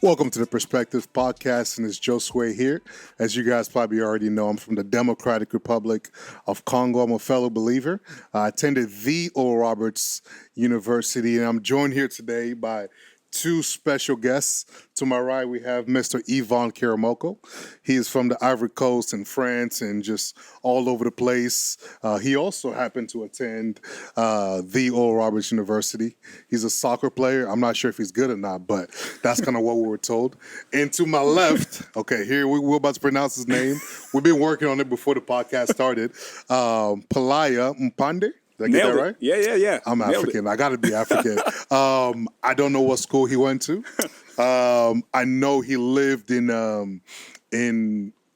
Welcome to the Perspective Podcast, and it's Josue here. As you guys probably already know, I'm from the Democratic Republic of Congo. I'm a fellow believer. I attended the Oral Roberts University, and I'm joined here today by two special guests. To my right, we have Mr. Yvann Josue. He is from the Ivory Coast and France and just all over the place. He also happened to attend the Oral Roberts University. He's a soccer player. I'm not sure if he's good or not, but that's kind of what we were told. And to my left, okay, here we're about to pronounce his name. We've been working on it before the podcast started. Pelaiah Mpande. Did I get that right? Yeah. I'm African. I got to be African. I don't know what school he went to. I know he lived in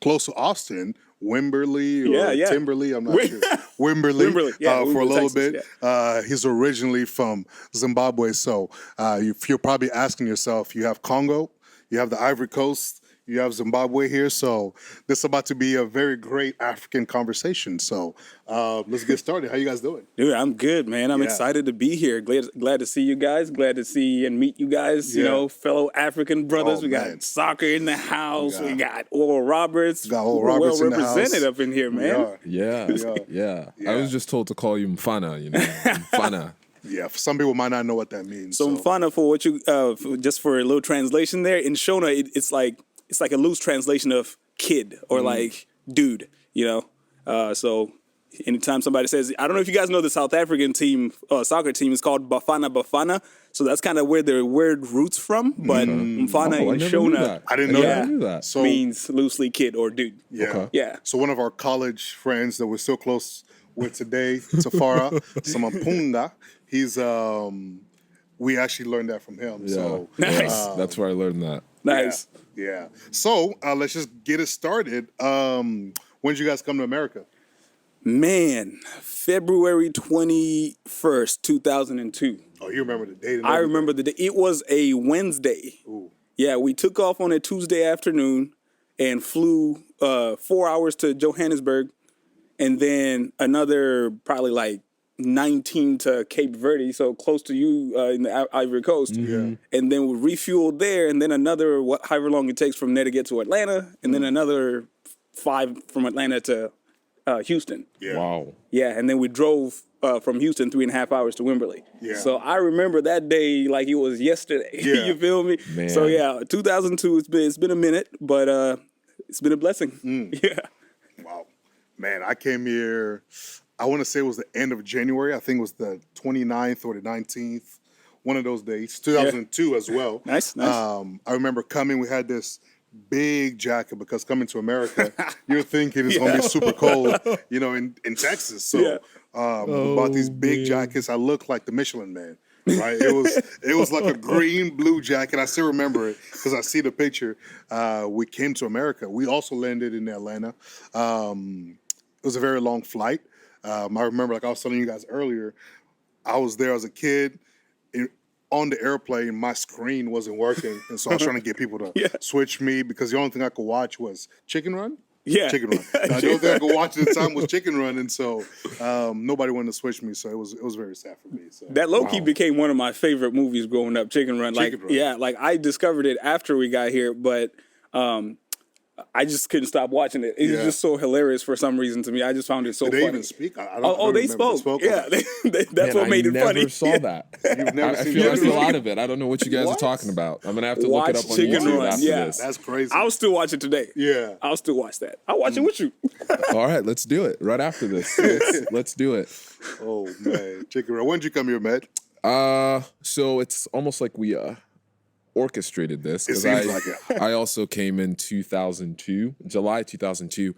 close to Austin, Wimberley or Timberley. I'm not sure. Wimberley, for a little Texas, bit. He's originally from Zimbabwe. So if you're probably asking yourself, you have Congo, you have the Ivory Coast, you have Zimbabwe here, so this is about to be a very great African conversation. So let's get started. How you guys doing? Dude, I'm good, man. I'm excited to be here. Glad to see you guys. Glad to see and meet you guys, you know, fellow African brothers. We got soccer in the house. We got Oral Roberts. Got Oral Roberts well represented up in here, man. Yeah. I was just told to call you Mfana, you know. Mfana. Yeah, some people might not know what that means. So Mfana, for what you just for a little translation there, in Shona, it's like a loose translation of kid or like dude, you know. So anytime somebody says, I don't know if you guys know the South African team, soccer team is called Bafana. So that's kind of where their word roots from. But Mfana in Shona, I didn't know that. So means loosely kid or dude. Yeah. Okay. Yeah. So one of our college friends that we're still close with today, Tafara Samampunga, he's we actually learned that from him. Yeah. So Nice. That's where I learned that. Nice. Yeah. So let's just get it started. When did you guys come to America? Man, February 21st, 2002. Oh, you remember the date? I remember the day. It was a Wednesday. Ooh. Yeah, we took off on a Tuesday afternoon and flew 4 hours to Johannesburg and then another probably like 19 to Cape Verde, so close to you in the Ivory Coast. Yeah. And then we refueled there, and then another, however long it takes from there to get to Atlanta, and then another 5 from Atlanta to Houston. Yeah. Wow. Yeah, and then we drove from Houston 3.5 hours to Wimberley. Yeah. So I remember that day like it was yesterday. Yeah. You feel me? Man. So yeah, 2002. It's been a minute, but it's been a blessing. Yeah. Wow. Man, I came here, I want to say it was the end of January. I think it was the 29th or the 19th, one of those days, 2002 as well. Nice. I remember coming, we had this big jacket because coming to America, you're thinking it's going to be super cold, you know, in Texas. So we bought these big jackets. I looked like the Michelin Man. Right, it was like a green blue jacket. I still remember it because I see the picture. We came to America. We also landed in Atlanta. It was a very long flight. I remember, like I was telling you guys earlier, I was there as a kid. On the airplane, my screen wasn't working, and so I was trying to get people to switch me because the only thing I could watch was Chicken Run. Yeah. Chicken Run. The only thing I could watch at the time was Chicken Run, and so nobody wanted to switch me, so it was very sad for me. So. That low-key became one of my favorite movies growing up, Chicken Run. Chicken Run. Yeah, like I discovered it after we got here, but I just couldn't stop watching it. It was just so hilarious for some reason to me. I just found it so funny. Did they even speak? I They spoke. Yeah, that's what made it funny. I never saw that. You've never I seen feel that? out of it. I don't know what you guys are talking about. I'm going to have to look it up on Chicken YouTube Run. after this. That's crazy. I'll still watch it today. Yeah. I'll still watch that. I'll watch it with you. All right, let's do it right after this. Let's do it. Oh, man. Chicken Run. When did you come here, Matt? So it's almost like we orchestrated this It because seems like it. I also came in 2002, July 2002.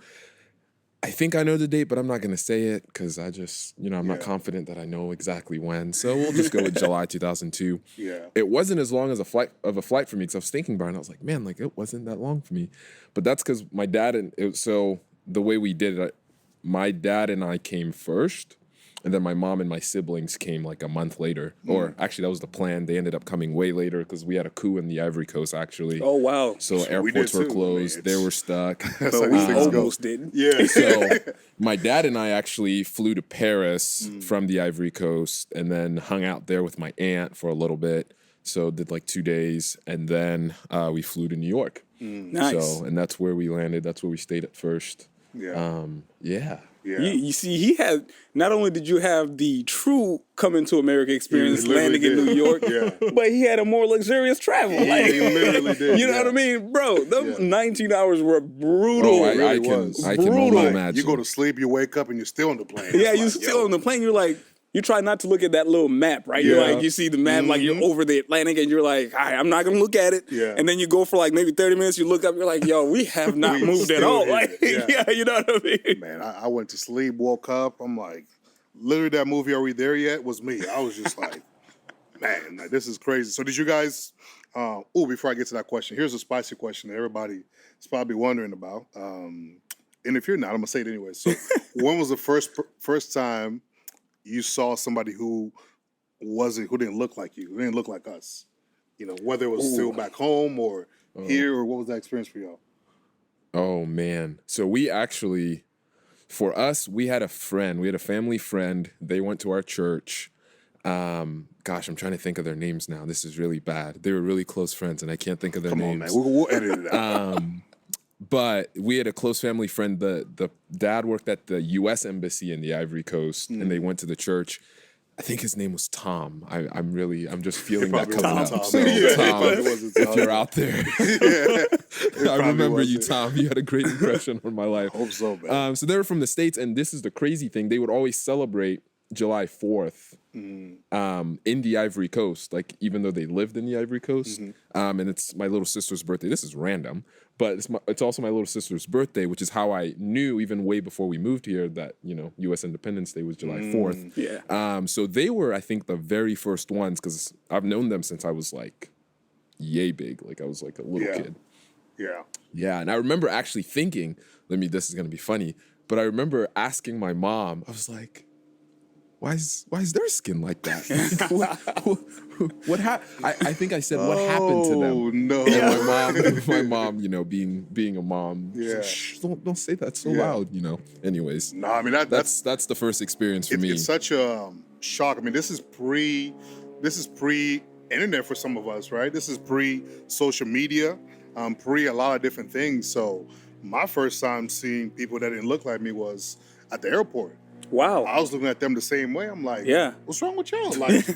I think I know the date, but I'm not going to say it because I just, I'm not confident that I know exactly when. So we'll just go with July 2002. Yeah. It wasn't as long as a flight for me because I was thinking about it. And I was like, man, like it wasn't that long for me. But that's because my dad so the way we did it, my dad and I came first. And then my mom and my siblings came like a month later. Or actually, that was the plan. They ended up coming way later because we had a coup in the Ivory Coast, actually. Oh, wow. So airports were closed. They were stuck. That's But how we these things go. almost did. Yeah. So my dad and I actually flew to Paris from the Ivory Coast and then hung out there with my aunt for a little bit. So did like 2 days, and then we flew to New York. Nice. So, and that's where we landed. That's where we stayed at first. Yeah. Yeah. Yeah. You see, he had, not only did you have the true coming to America experience literally landing in did. New York, Yeah. but he had a more luxurious travel. Yeah, he literally did. You know yeah. what I mean? Bro, those Yeah. 19 hours were brutal. Oh, really I can was. I can Brutal. only Like, imagine. You go to sleep, you wake up, and you're still on the plane. Yeah, It's you like, still yo. on the plane, you're like, you try not to look at that little map, right? You're Yeah. like, you see the map, like you're over the Atlantic, and you're like, all right, I'm not gonna look at it. Yeah. And then you go for like maybe 30 minutes, you look up, you're like, yo, we have not We moved at still all. here. Like, Yeah. yeah, you know what I mean? Man, I went to sleep, woke up. I'm like, literally, that movie, Are We There Yet? Was me. I was just like, man, like, this is crazy. So, did you guys? Before I get to that question, here's a spicy question that everybody is probably wondering about. And if you're not, I'm gonna say it anyway. So, when was the first time you saw somebody who didn't look like you, who didn't look like us? You know, whether it was still back home or here, or what was that experience for y'all? Oh man. So we actually, for us, we had a family friend. They went to our church. Gosh, I'm trying to think of their names now. This is really bad. They were really close friends, and I can't think of their Come on, names. man, we'll edit it out. But we had a close family friend. The dad worked at the U.S. Embassy in the Ivory Coast, and they went to the church. I think his name was Tom. I'm just feeling that probably coming wasn't up. Tom. So, Yeah, it Tom, probably wasn't if Tom. you're out there, I remember you, Tom. You had a great impression on my life. Hope so, man. So they were from the States, and this is the crazy thing. They would always celebrate July 4th in the Ivory Coast, like even though they lived in the Ivory Coast. And it's my little sister's birthday. This is random, but it's also my little sister's birthday, which is how I knew even way before we moved here that, you know, U.S. Independence Day was July 4th. Yeah. So they were, I think, the very first ones, because I've known them since I was like yay big. Like I was like a little kid. Yeah. Yeah, and I remember actually thinking, this is gonna be funny, but I remember asking my mom, I was like, why is their skin like that? What happened? I think I said, what happened to them? Oh, no. And my mom, you know, being a mom, was like, Yeah. shh, don't say that so loud, you know. Anyways, No, I mean that's the first experience for me. It's such a shock. I mean, this is pre internet for some of us, right? This is pre social media, pre a lot of different things. So my first time seeing people that didn't look like me was at the airport. Wow. I was looking at them the same way. I'm like, Yeah. what's wrong with y'all? Like,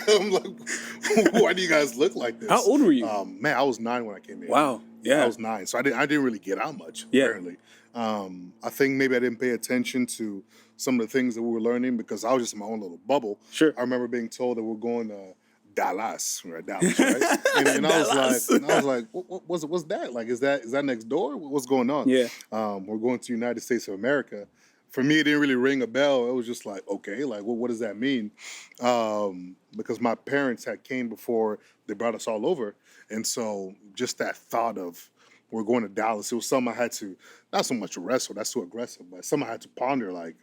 I'm like, why do you guys look like this? How old were you? Man, I was 9 when I came in. Wow. I Yeah. was 9, so I didn't really get out much. Yeah. Apparently, I think maybe I didn't pay attention to some of the things that we were learning because I was just in my own little bubble. Sure. I remember being told that we're going to Dallas, right? Dallas, right? and I Dallas. was like, what's that? Like, is that next door? What's going on? Yeah. We're going to United States of America. For me, it didn't really ring a bell. It was just like, okay, like, what does that mean? Because my parents had came before they brought us all over. And so just that thought of we're going to Dallas, it was something I had to, not so much wrestle, that's too aggressive, but something I had to ponder, like,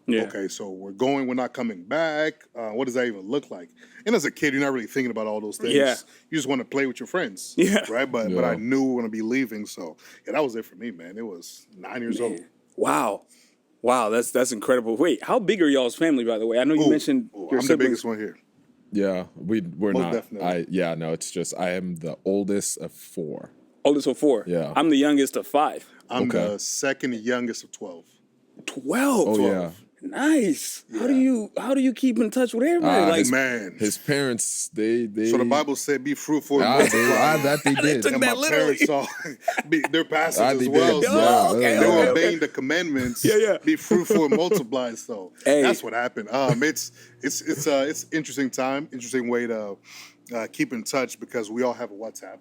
Yeah. okay, so we're going, we're not coming back. What does that even look like? And as a kid, you're not really thinking about all those things. Yeah. You just want to play with your friends. Yeah. Right? But Yeah. I knew we were going to be leaving. So, yeah, that was it for me, man. It was 9 years old. Wow, that's incredible. Wait, how big are y'all's family, by the way? I know you mentioned your I'm the siblings. biggest one here. Yeah, we're Most not. definitely. It's just I am the oldest of 4. Oldest of 4. Yeah. I'm the youngest of 5. I'm Okay. the second youngest of 12. 12. Oh yeah. Nice. How do you keep in touch with everybody? Like, Man. His parents, they So the Bible said, be fruitful and multiply. that they did. took And that my literally. parents saw their passage They as did. well. Yeah, So okay, they okay, were okay. obeying the commandments. Yeah. Be fruitful and multiply. So Hey. that's what happened. It's interesting time, interesting way to keep in touch because we all have a WhatsApp.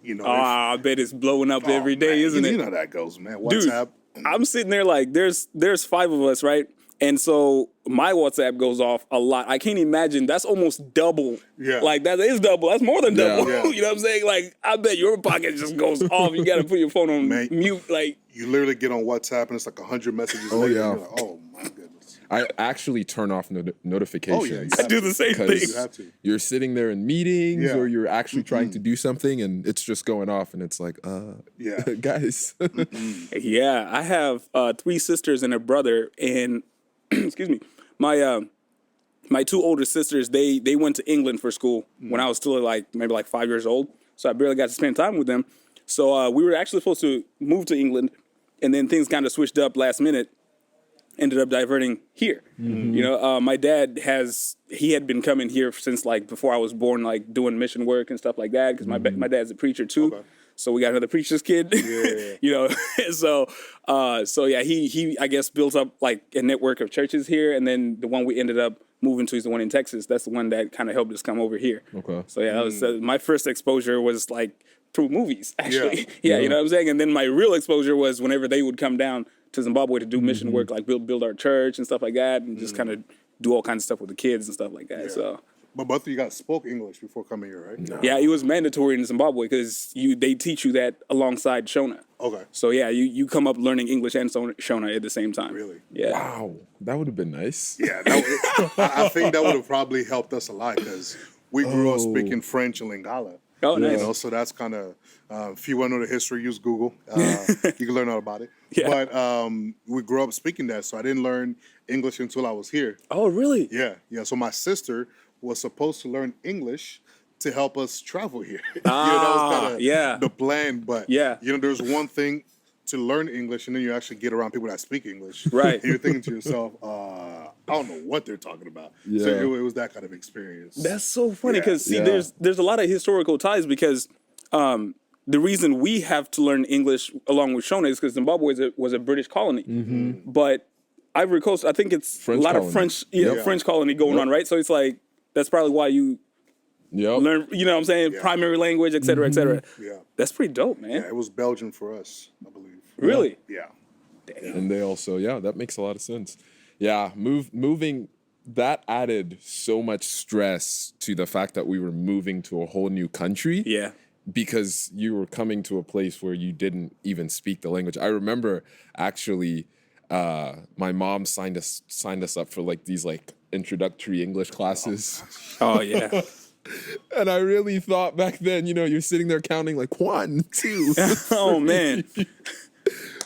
You know, I bet it's blowing up every day, man, isn't it? You know how that goes, man. Dude, WhatsApp. I'm sitting there like there's 5 of us, right? And so my WhatsApp goes off a lot. I can't imagine. That's almost double. Yeah. Like that is double. That's more than double. Yeah. You know what I'm saying? Like I bet your pocket just goes off. You got to put your phone on Man. mute. Like You literally get on WhatsApp and it's like 100 messages Oh, later. yeah. And you're like, oh my goodness. I actually turn off notifications. Oh, yeah, I do the same thing. You have to. You're sitting there in meetings Yeah. or you're actually trying to do something and it's just going off and it's like, Yeah. guys. Yeah, I have 3 sisters and a brother, and excuse me, my my two older sisters, they went to England for school when I was still maybe 5 years old. So I barely got to spend time with them. So we were actually supposed to move to England, and then things kind of switched up last minute. Ended up diverting here. You know, my dad he had been coming here since before I was born, doing mission work and stuff like that. Because my dad's a preacher too. Okay. So we got another preacher's kid. Yeah. You know, so yeah, he I guess built up a network of churches here, and then the one we ended up moving to is the one in Texas. That's the one that kind of helped us come over here. Okay. So yeah, that was my first exposure was through movies actually. Yeah, you know what I'm saying. And then my real exposure was whenever they would come down to Zimbabwe to do mission work, build our church and stuff like that, and just kind of do all kinds of stuff with the kids and stuff like that. Yeah. So. But both of you guys spoke English before coming here, right? No. Yeah, it was mandatory in Zimbabwe because they teach you that alongside Shona. Okay. So yeah, you come up learning English and Shona at the same time. Really? Yeah. Wow, that would have been nice. Yeah, I think that would have probably helped us a lot because we grew up speaking French and Lingala. Oh, nice. You know, so that's kind of, if you want to know the history, use Google. You can learn all about it. Yeah. But we grew up speaking that, so I didn't learn English until I was here. Oh, really? Yeah, yeah. So my sister was supposed to learn English to help us travel here. That was kind of the plan. But, you know, there's one thing to learn English, and then you actually get around people that speak English. Right. And you're thinking to yourself, I don't know what they're talking about. Yeah. So it was that kind of experience. That's so funny because, there's a lot of historical ties because the reason we have to learn English along with Shona is because Zimbabwe was a British colony. But Ivory Coast, I think it's French a lot colony. Of French French colony going on, right? So it's that's probably why you learn, you know what I'm saying, primary language, et cetera, et cetera. Yeah. That's pretty dope, man. Yeah, it was Belgian for us, I believe. Really? Yeah. Damn. And they also, that makes a lot of sense. Yeah, moving, that added so much stress to the fact that we were moving to a whole new country. Yeah. Because you were coming to a place where you didn't even speak the language. I remember actually my mom signed us up for these introductory English classes. Oh yeah. And I really thought back then, you're sitting there counting 1, 2. Oh man.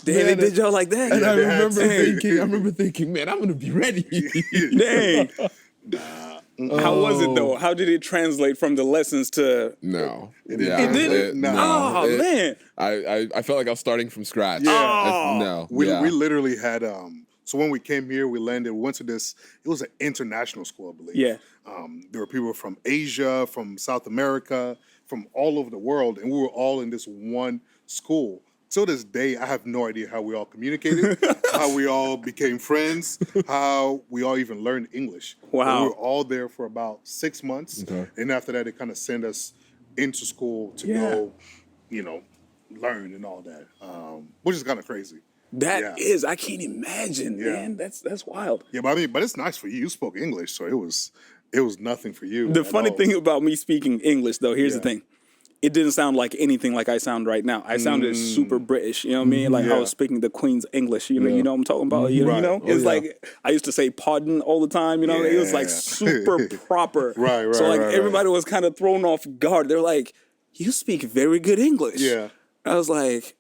They did y'all like that? And I remember thinking, man, I'm gonna be ready. Dang. How was it though? How did it translate from the lessons to? No, it didn't. Man, I felt like I was starting from scratch. Yeah. We literally had So when we came here, we landed. We went to this. It was an international school, I believe. Yeah. There were people from Asia, from South America, from all over the world, and we were all in this one school. Till this day, I have no idea how we all communicated, how we all became friends, how we all even learned English. Wow. But we were all there for about 6 months. Okay. And after that, they kind of sent us into school to go, learn and all that, which is kind of crazy. That is, I can't imagine, man. That's wild. Yeah, but it's nice for you. You spoke English, so it was nothing for you. The funny thing about me speaking English, though, here's the thing. It didn't sound like anything like I sound right now. I sounded super British, you know what I mean? Like I was speaking the Queen's English, you know what I'm talking about? You know? It's like, I used to say pardon all the time, you know? It was like super proper. Right. So everybody was kind of thrown off guard. They're like, you speak very good English. Yeah. I was like,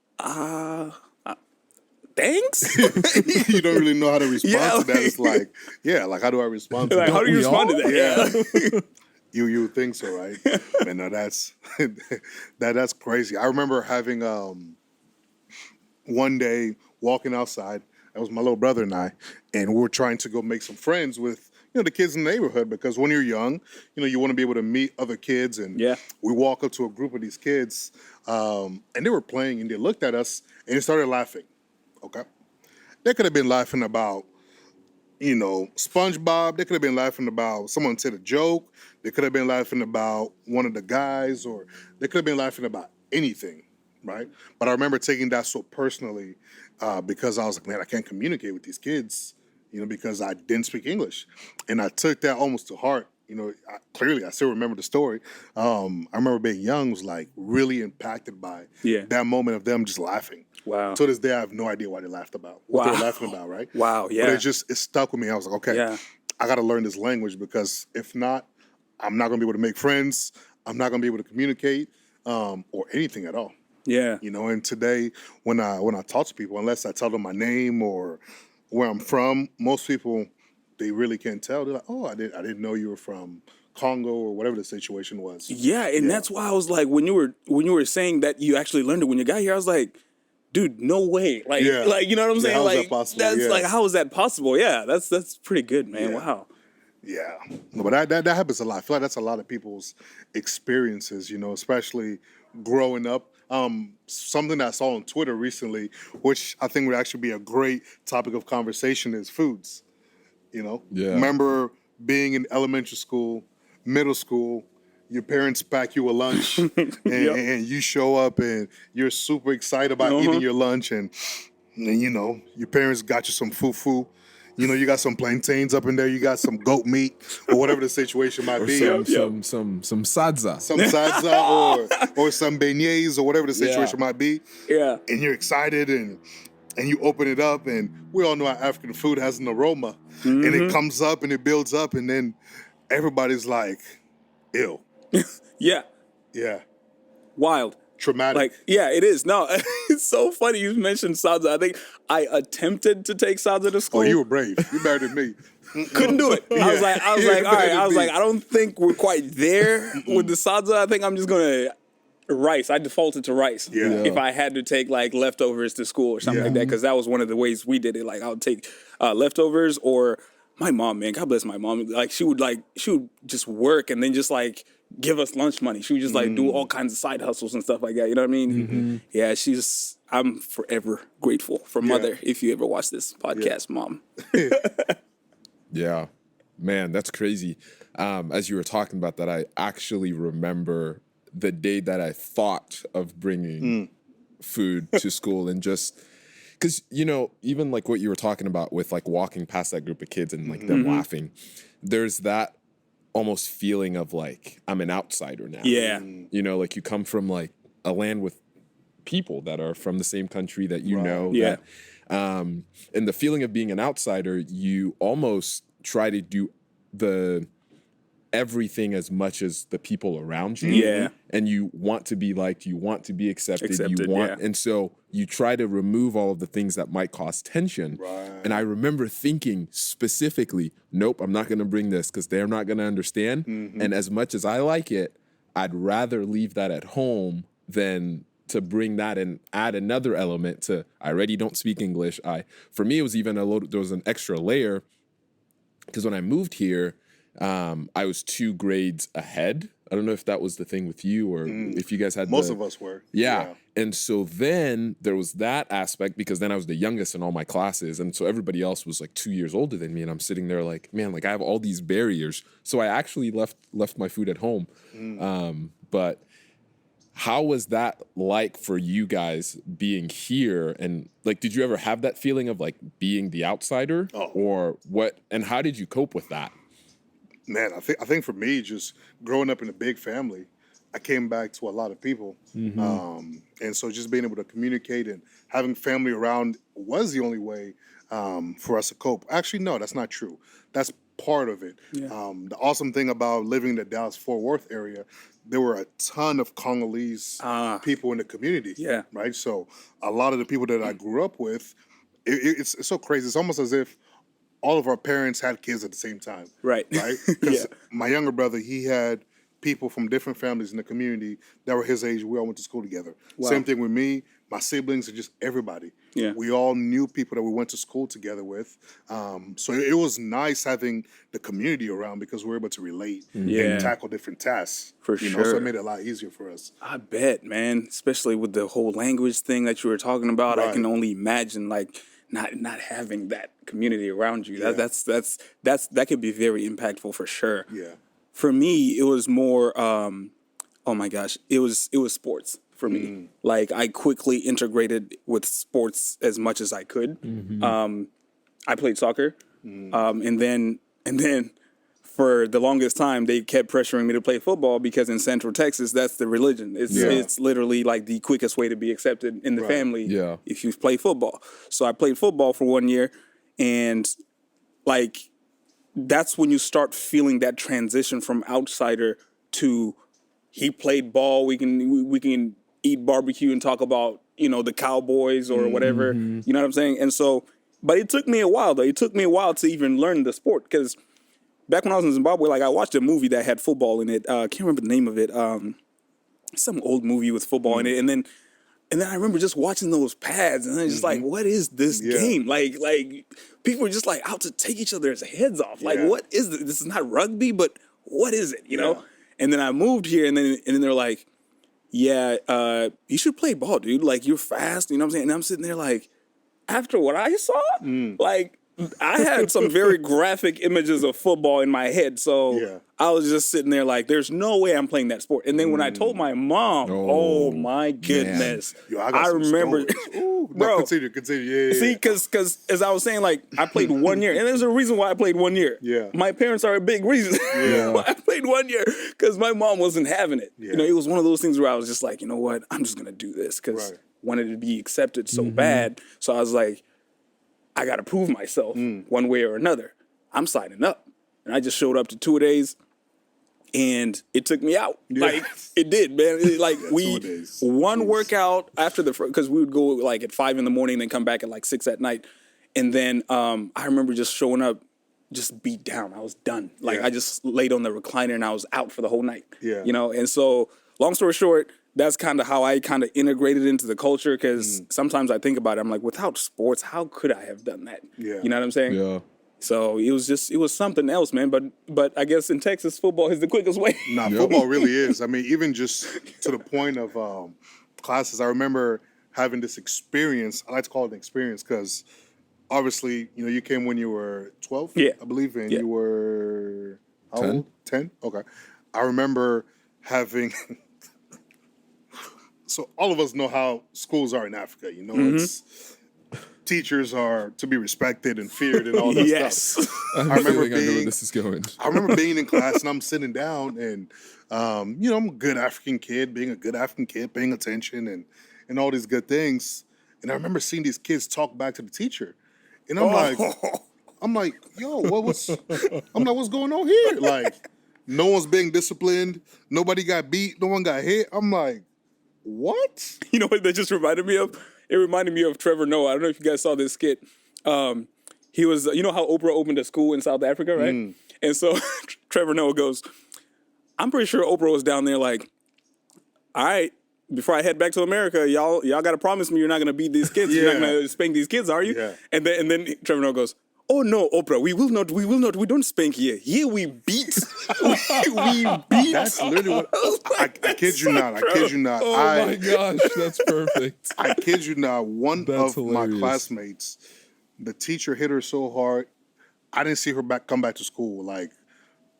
thanks. You don't really know how to respond to that. It's like, how do I respond to that? How do you respond to that? Yeah. You would think so, right? Man, no, that's crazy. I remember having one day walking outside. That was my little brother and I, and we were trying to go make some friends with the kids in the neighborhood because when you're young, you want to be able to meet other kids. And we walk up to a group of these kids, and they were playing, and they looked at us and they started laughing. Okay, they could have been laughing about SpongeBob. They could have been laughing about someone said a joke. They could have been laughing about one of the guys, or they could have been laughing about anything, right? But I remember taking that so personally because I was like, man, I can't communicate with these kids, because I didn't speak English. And I took that almost to heart. Clearly, I still remember the story. I remember being young, was like really impacted by that moment of them just laughing. Wow. To this day, I have no idea why they laughed about. What they're laughing about, right? Wow, yeah. But it stuck with me. I was like, okay, I got to learn this language because if not, I'm not going to be able to make friends. I'm not going to be able to communicate or anything at all. Yeah. And today, when I talk to people, unless I tell them my name or where I'm from, most people they really can't tell. They're like, oh, I didn't know you were from Congo or whatever the situation was. Yeah, and that's why I was like, when you were saying that you actually learned it when you got here, I was like, dude, no way. Like, you know what I'm saying? How is like, that possible? that's like, how is that possible? Yeah, that's pretty good, man. Yeah. Wow. Yeah, no, but that happens a lot. I feel like that's a lot of people's experiences, especially growing up. Something that I saw on Twitter recently, which I think would actually be a great topic of conversation, is foods. Yeah. Remember being in elementary school, middle school, your parents pack you a lunch, and you show up and you're super excited about eating your lunch, and your parents got you some fufu. You got some plantains up in there. You got some goat meat or whatever the situation might be. Some sadza. Some sadza or some beignets or whatever the situation might be. Yeah. And you're excited and you open it up, and we all know how African food has an aroma. And it comes up and it builds up, and then everybody's like, ew. Yeah. Yeah. Wild. Traumatic. Like, yeah, it is. No, it's so funny you mentioned sadza. I think I attempted to take sadza to school. Oh, you were brave. You better than me. Couldn't do it. I was like, all right. I was like, I don't think we're quite there with the sadza. I think I'm just gonna rice. I defaulted to rice. Yeah. If I had to take like leftovers to school or something like that, because that was one of the ways we did it. Like I would take leftovers, or my mom, man, God bless my mom. Like she would just work and then just like give us lunch money. She would just like do all kinds of side hustles and stuff like that. You know what I mean? Yeah, I'm forever grateful for Mother. If you ever watch this podcast, Mom. Yeah, man, that's crazy. As you were talking about that, I actually remember the day that I thought of bringing food to school, and just because, even like what you were talking about with like walking past that group of kids and like them laughing, there's that almost feeling of like, I'm an outsider now. Yeah. Like you come from like a land with people that are from the same country that you know. Yeah. And the feeling of being an outsider, you almost try to do everything as much as the people around you. Yeah. And you want to be liked, you want to be accepted, yeah. And so you try to remove all of the things that might cause tension. Right. And I remember thinking specifically, nope, I'm not going to bring this because they're not going to understand. And as much as I like it, I'd rather leave that at home than to bring that and add another element to, I already don't speak English. For me, it was even there was an extra layer, because when I moved here, I was 2 grades ahead. I don't know if that was the thing with you, or if you guys had Most of us were. Yeah. And so then there was that aspect, because then I was the youngest in all my classes. And so everybody else was like 2 years older than me. And I'm sitting there like, man, like I have all these barriers. So I actually left my food at home. But how was that like for you guys being here? And like, did you ever have that feeling of like being the outsider or what? And how did you cope with that? Man, I think for me, just growing up in a big family, I came back to a lot of people. And so just being able to communicate and having family around was the only way for us to cope. Actually, no, that's not true. That's part of it. Yeah. The awesome thing about living in the Dallas-Fort Worth area, there were a ton of Congolese people in the community. Yeah. Right? So a lot of the people that I grew up with, it's so crazy. It's almost as if all of our parents had kids at the same time. Right. Right? Because my younger brother, he had people from different families in the community that were his age. We all went to school together. Wow. Same thing with me, my siblings, and just everybody. Yeah. We all knew people that we went to school together with. So it was nice having the community around, because we were able to relate and tackle different tasks. For So sure. it made it a lot easier for us. I bet, man. Especially with the whole language thing that you were talking about. I Right. can only imagine like not having that community around you. That could be very impactful for sure. Yeah. For me, it was more oh my gosh, it was sports for me. Like I quickly integrated with sports as much as I could. I played soccer. And then for the longest time, they kept pressuring me to play football, because in Central Texas, that's the religion. It's literally like the quickest way to be accepted in the family if you play football. So I played football for 1 year, and like that's when you start feeling that transition from outsider to he played ball. We can eat barbecue and talk about the Cowboys or whatever. You know what I'm saying? And so But it took me a while, though. It took me a while to even learn the sport because back when I was in Zimbabwe, like I watched a movie that had football in it. I can't remember the name of it. Some old movie with football in it, and then I remember just watching those pads, and then just like, what is this game? Like people are just like out to take each other's heads off. Like, what is this? This is not rugby, but what is it? You know? And then I moved here, and then they're like, yeah, you should play ball, dude. Like you're fast. You know what I'm saying? And I'm sitting there like, after what I saw, like. I had some very graphic images of football in my head, so I was just sitting there like, "There's no way I'm playing that sport." And then when I told my mom, "Oh my goodness," Yo, I remember, Ooh, bro. Continue. Yeah. See, because as I was saying, like I played 1 year, and there's a reason why I played 1 year. Yeah, my parents are a big reason why I played 1 year because my mom wasn't having it. You know, it was one of those things where I was just like, you know what, I'm just gonna do this because I wanted to be accepted so bad. So I was like, I got to prove myself one way or another. I'm signing up. And I just showed up to 2 days and it took me out. Like it did, man. Like one workout after because we would go like at 5 a.m, then come back at like 6 p.m. And then I remember just showing up, just beat down. I was done. Like I just laid on the recliner and I was out for the whole night. You know? And so long story short, that's kind of how I kind of integrated into the culture because sometimes I think about it. I'm like, without sports, how could I have done that? You know what I'm saying? Yeah. So it was something else, man. But I guess in Texas, football is the quickest way. Nah, football really is. I mean, even just to the point of classes, I remember having this experience. I like to call it an experience because obviously, you know, you came when you were 12, I believe, and you were how 10. old? 10? Okay. I remember having... So all of us know how schools are in Africa. You know, it's teachers are to be respected and feared and all that stuff. I remember I know where this is going. I remember being in class and I'm sitting down and, you know, I'm a good African kid, being a good African kid, paying attention and all these good things. And I remember seeing these kids talk back to the teacher. And I'm like, yo, what's going on here? Like, no one's being disciplined. Nobody got beat. No one got hit. I'm like, what? You know what that just reminded me of? It reminded me of Trevor Noah. I don't know if you guys saw this skit. He was, you know how Oprah opened a school in South Africa, right? And so Trevor Noah goes, I'm pretty sure Oprah was down there like, all right, before I head back to America, y'all got to promise me you're not going to beat these kids. You're not going to spank these kids, are you? And then Trevor Noah goes, oh no, Oprah, we will not, we don't spank here. Here we beat. we beat. That's literally what, I kid you not. Oh my gosh, that's perfect. I kid you not. One That's of hilarious. my classmates, the teacher hit her so hard, I didn't see her come back to school. Like,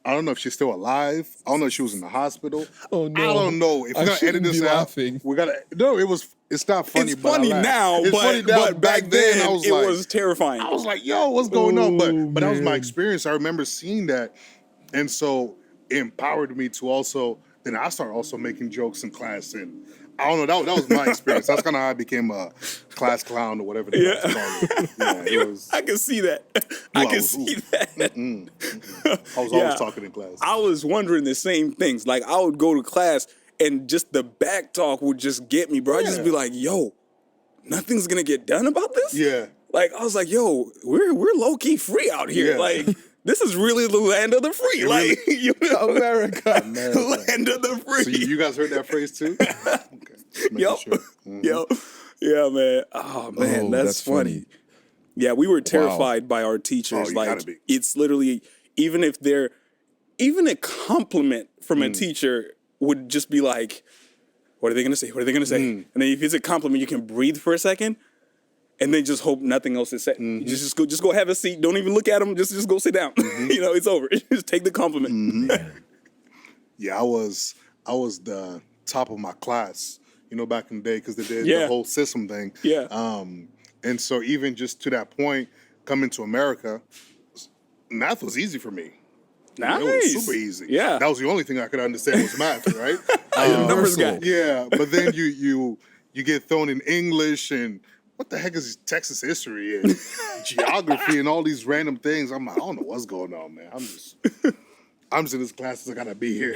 I don't know if she's still alive. I don't know if she was in the hospital. Oh no. I don't know. If we're gonna edit this out, we gotta. No, it's not funny. It's funny now, but back then it was terrifying. I was like, yo, what's going on? But that was my experience. I remember seeing that, and so it empowered me to also. Then I started also making jokes in class, and I don't know. That was my experience. That's kind of how I became a class clown or whatever they like to call it. Yeah, it was. I can see that. I can see that. I was always talking in class. I was wondering the same things. Like I would go to class and just the back talk would just get me, bro. I'd just be like, yo, nothing's gonna get done about this? Yeah. Like I was like, yo, we're low key free out here. Yeah. Like this is really the land of the free. It like really, you know, America. land of the free. So you guys heard that phrase too? Okay. Yep. Sure. Yep. Yeah, man. Oh man, that's funny. Yeah, we were terrified by our teachers. You like gotta be. it's literally even a compliment from a teacher would just be like, what are they gonna say? What are they gonna say? And then if it's a compliment, you can breathe for a second. And then just hope nothing else is said. Just go have a seat. Don't even look at them. Just go sit down. You know, it's over. Just take the compliment. Yeah, I was the top of my class, you know, back in the day because they did the whole system thing. Yeah. And so even just to that point, coming to America, math was easy for me. Nice. It was super easy. Yeah. That was the only thing I could understand was math, right? Numbers guy. Yeah, but then you get thrown in English and what the heck is Texas history and geography and all these random things. I'm like, I don't know what's going on, man. I'm just in this class. I gotta be here.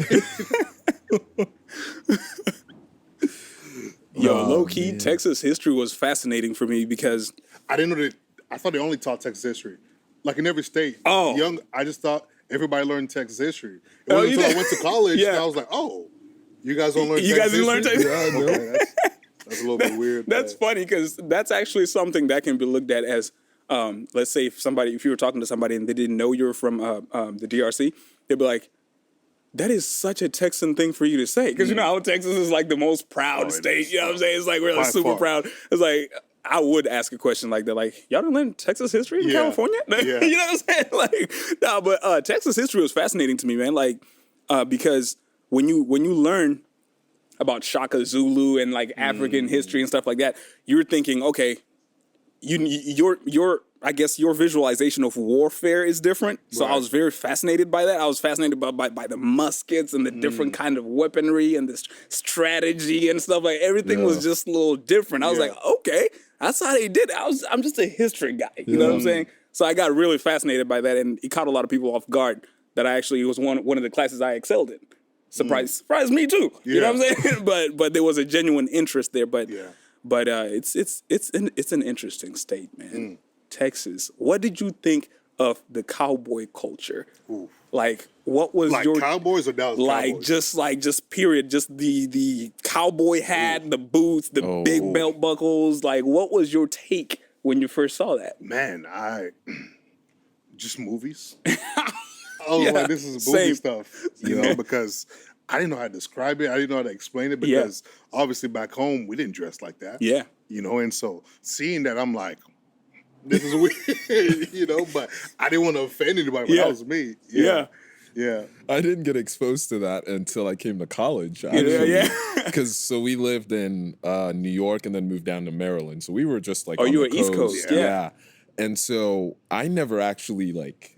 Yo, low key, Texas history was fascinating for me because I didn't know that. I thought they only taught Texas history. Like in every state. Oh. I just thought everybody learned Texas history. It Oh, wasn't you until I did? went to college Yeah. that I was like, oh, you guys don't learn You Texas guys didn't learn history? Texas- Yeah, okay, that's a little bit weird. That's funny because that's actually something that can be looked at as, let's say if you were talking to somebody and they didn't know you were from the DRC, they'd be like, that is such a Texan thing for you to say. Because you know how Texas is like the most proud it state. is. You know what I'm saying? It's like we're By like super far. proud. It's like, I would ask a question like that. Like, y'all didn't learn Texas history in Yeah. California? Yeah. You know what I'm saying? Like, no, but Texas history was fascinating to me, man. Like, because when you learn about Shaka Zulu and like African history and stuff like that, you're thinking, okay, your I guess your visualization of warfare is different. So I Right. was very fascinated by that. I was fascinated by the muskets and the different kind of weaponry and the strategy and stuff. Like everything was just a little different. I was Yeah. like, okay, that's how they did it. I'm just a history guy. You know what I'm saying? So I got really fascinated by that, and it caught a lot of people off guard. That I actually was one of the classes I excelled in. Surprised me too. You know what I'm saying? but there was a genuine interest there. But Yeah. it's an interesting state, man. Texas. What did you think of the cowboy culture? Like, what was Like your Cowboys or Dallas Cowboys? just period, just the cowboy hat, the boots, the big belt buckles. Like, what was your take when you first saw that? Man, just movies. I was Yeah, like, this is movie same. stuff, you know, because I didn't know how to describe it. I didn't know how to explain it because obviously back home we didn't dress like that. Yeah. You know, and so seeing that, I'm like, this is weird, you know, but I didn't want to offend anybody, but Yeah. that was me. Yeah. Yeah. I didn't get exposed to that until I came to college. Actually. Yeah. Because we lived in New York and then moved down to Maryland. So we were just like, Oh, on you the were East Coast, yeah. And so I never actually like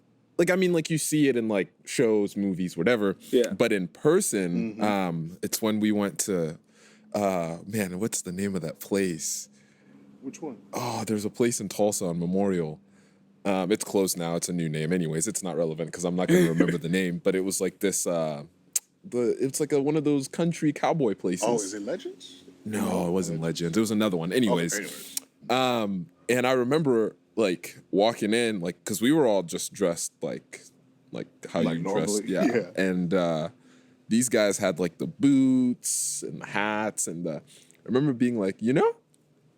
I mean, like you see it in like shows, movies, whatever. Yeah. But in person, it's when we went to, man, what's the name of that place? Which one? Oh, there's a place in Tulsa on Memorial. It's closed now. It's a new name. Anyways, it's not relevant because I'm not going to remember the name. But it was like this. It's like one of those country cowboy places. Oh, is it Legends? No, it wasn't Legends. It was another one. Anyways, Anyways. and I remember like walking in, like because we were all just dressed like how Like you normally, dressed, yeah. And these guys had like the boots and the hats, and I remember being like, you know,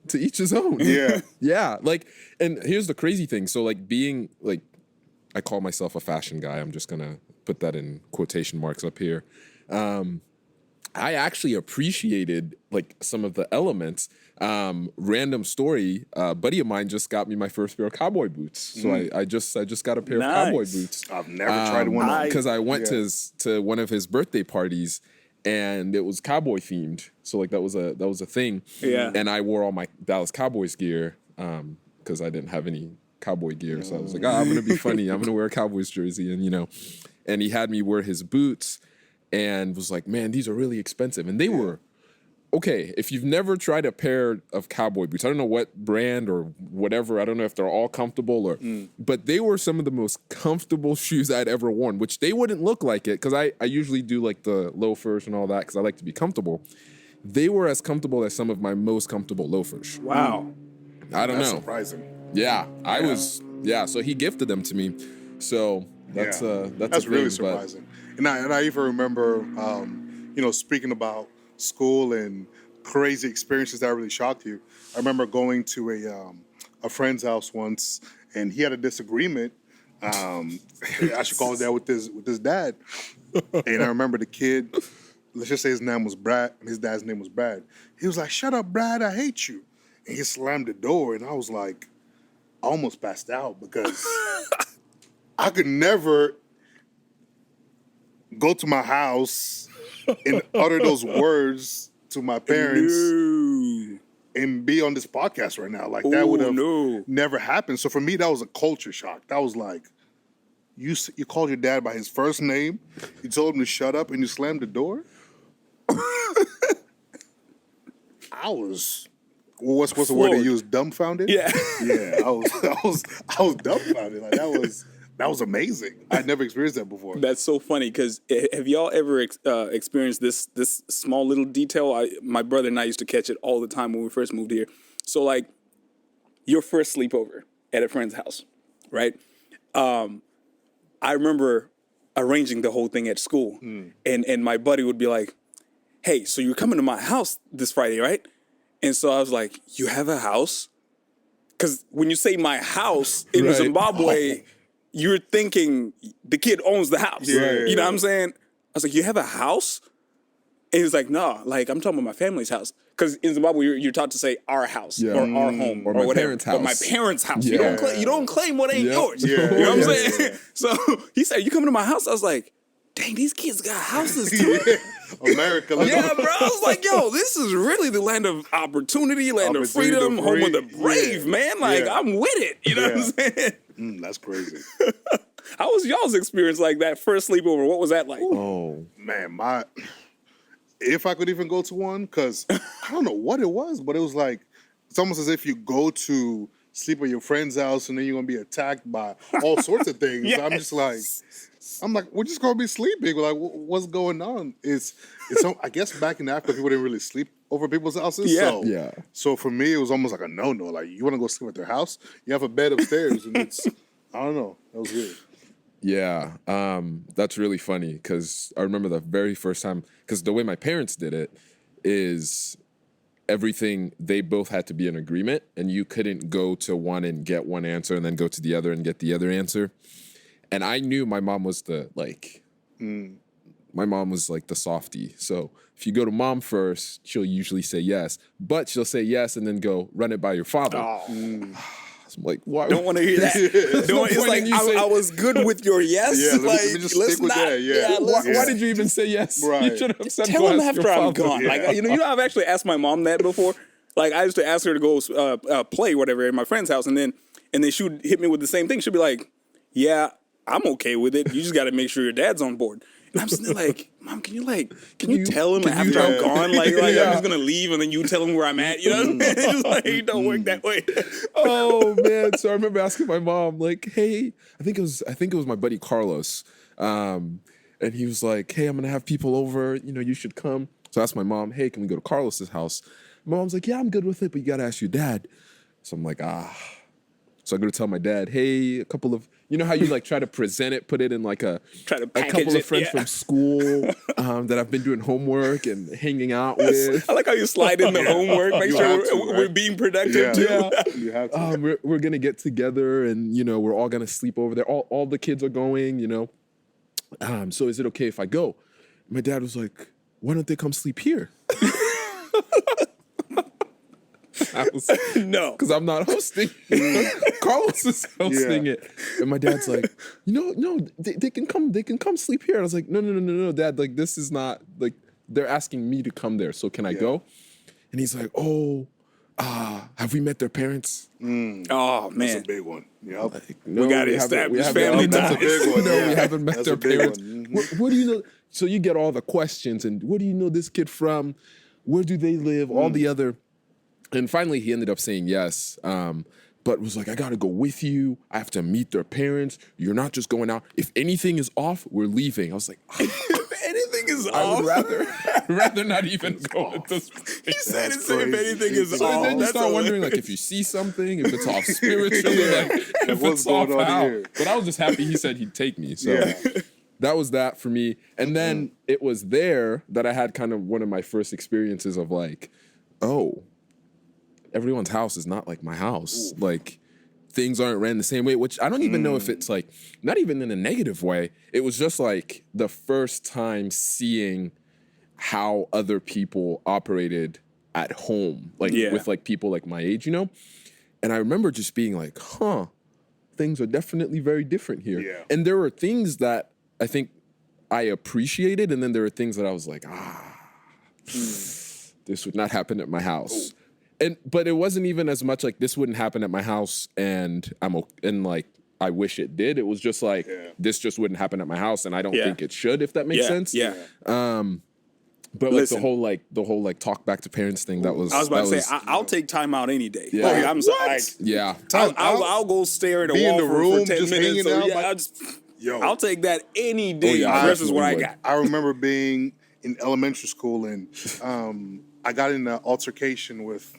to each his own. Yeah. Yeah. Like, and here's the crazy thing. So like being like, I call myself a fashion guy. I'm just gonna put that in quotation marks up here. I actually appreciated like some of the elements. Random story, a buddy of mine just got me my first pair of cowboy boots. So I just got a pair of cowboy Nice. boots. I've never tried one on. Because I went to one of his birthday parties and it was cowboy themed. So like that was a thing. Yeah. And I wore all my Dallas Cowboys gear because I didn't have any cowboy gear. So I was like, I'm gonna be funny. I'm gonna wear a Cowboys jersey, and he had me wear his boots and was like, man, these are really expensive. And they were okay. If you've never tried a pair of cowboy boots, I don't know what brand or whatever. I don't know if they're all comfortable but they were some of the most comfortable shoes I'd ever worn, which they wouldn't look like it because I usually do like the loafers and all that because I like to be comfortable. They were as comfortable as some of my most comfortable loafers. Wow. I don't That's know. surprising. Yeah, I was. Yeah, so he gifted them to me. So that's a really thing, surprising. And I even remember, speaking about school and crazy experiences that really shocked you. I remember going to a friend's house once, and he had a disagreement. I should call it that with his dad. And I remember the kid. Let's just say his name was Brad. His dad's name was Brad. He was like, "Shut up, Brad! I hate you." And he slammed the door, and I was like, I almost passed out because I could never go to my house and utter those words to my parents and be on this podcast right now. Like that would have never happened. So for me, that was a culture shock. That was like, you called your dad by his first name, you told him to shut up, and you slammed the door? I was... What's the word they use? Dumbfounded. Yeah. Yeah. I was dumbfounded. Like that was amazing. I'd never experienced that before. That's so funny because have y'all ever experienced this small little detail? My brother and I used to catch it all the time when we first moved here. So like your first sleepover, at a friend's house, right? I remember arranging the whole thing at school, and my buddy would be like, "Hey, so you're coming to my house this Friday, right?" And so I was like, "You have a house?" Because when you say my house in Right. Zimbabwe, you're thinking the kid owns the house. Yeah. You know what I'm saying? I was like, "You have a house?" And he's like, "No, like I'm talking about my family's house." Because in Zimbabwe, you're taught to say our house Yeah. or our home Or or my whatever. parents' Or my house. parents' house. Yeah. You don't claim what ain't Yep. yours. Yeah. You know what I'm Yeah. saying? So he said, "You coming to my house?" I was like, "Dang, these kids got houses too." America. Let's Yeah, go. bro. I was like, "Yo, this is really the land of opportunity, land of Opportunity freedom, to home of the free. brave, Yeah. man. Like, Yeah. I'm with it." You know what I'm saying? That's crazy. How was y'all's experience like that first sleepover? What was that like? Oh, Man, if I could even go to one, because I don't know what it was, but it was like, it's almost as if you go to sleep at your friend's house and then you're going to be attacked by all sorts of things. Yes. I'm like, we're just going to be sleeping. We're like, what's going on? I guess back in Africa, people didn't really sleep over people's houses. Yeah. So, Yeah. So for me, it was almost like a no-no. Like, you want to go sleep at their house? You have a bed upstairs. And I don't know. That was weird. yeah. That's really funny because I remember the very first time, because the way my parents did it is everything, they both had to be in agreement, and you couldn't go to one and get one answer and then go to the other and get the other answer. And I knew my mom was my mom was like the softie. So if you go to mom first, she'll usually say yes, but she'll say yes and then go run it by your father. I'm like, why? Don't want to hear that. It's point like in you saying- I was good with your yes. Yeah, let me like, just let's stick with not. that, yeah. Why did you even say yes? Right. You should have said Tell go him ask your after I'm father. gone. Yeah. Like, you know, I've actually asked my mom that before. Like, I used to ask her to go play whatever at my friend's house, and then she would hit me with the same thing. She'd be like, "Yeah, I'm okay with it. You just got to make sure your dad's on board." And I'm sitting there like, "Mom, can you tell him after I'm gone? Like I'm just gonna leave, and then you tell him where I'm at. You know what I mean? It's just like, it don't work that way." Oh man! So I remember asking my mom, like, "Hey, I think it was my buddy Carlos, and he was like, "Hey, I'm gonna have people over. You know, you should come." So I asked my mom, "Hey, can we go to Carlos's house?" My mom's like, "Yeah, I'm good with it, but you gotta ask your dad." So I'm like, So I go to tell my dad, "Hey, a couple of, you know how you like try to present it, put it in like Try to a package couple it, of friends yeah. from school that I've been doing homework and hanging out with." I like how you slide in the homework, make You sure have to, we're right? being productive Yeah. too. You have to. We're gonna get together and you know we're all gonna sleep over there. All the kids are going, you know. So is it okay if I go? My dad was like, "Why don't they come sleep here?" I was No. because I'm not hosting. Carlos is hosting it, and my dad's like, no, they can come. They can come sleep here. And I was like, no, Dad. Like this is not like they're asking me to come there. So can I go? And he's like, oh, have we met their parents? Oh That's man. a big one. Yep. No, We gotta haven't- establish haven't- family That's a ties. big one. No, yeah. we haven't met That's their a big parents. one. What do you know? So you get all the questions and where do you know this kid from? Where do they live? All the other. And finally, he ended up saying yes, but was like, I got to go with you. I have to meet their parents. You're not just going out. If anything is off, we're leaving. I was like, If anything is I would off, rather not even go at this point. he said That's it said if crazy. anything is So off. then you That's start wondering, hilarious. like, if you see something, if it's off spiritually, like, if what's it's off going on how. here? But I was just happy he said he'd take me. So Yeah. that was that for me. And then it was there that I had kind of one of my first experiences of like, oh, everyone's house is not like my house. Ooh. Like things aren't ran the same way, which I don't even know if it's like, not even in a negative way. It was just like the first time seeing how other people operated at home, like Yeah. with like people like my age, you know? And I remember just being like, things are definitely very different here. Yeah. And there were things that I think I appreciated, and then there were things that I was like, this would not happen at my house. But it wasn't even as much like this wouldn't happen at my house, and like I wish it did. It was just like this just wouldn't happen at my house, and I don't think it should, if that makes sense. Yeah. But like Listen. the whole talk back to parents thing, that was. I was about that to say, I'll take time out any day. Yeah. Like, I'm What? sorry. yeah. I'll go stare at a Be in wall the for room, 10 just minutes. hanging So out, yeah, like- Yo. I'll take that any day yeah, I versus what I definitely got. I remember being in elementary school and I got in an altercation with,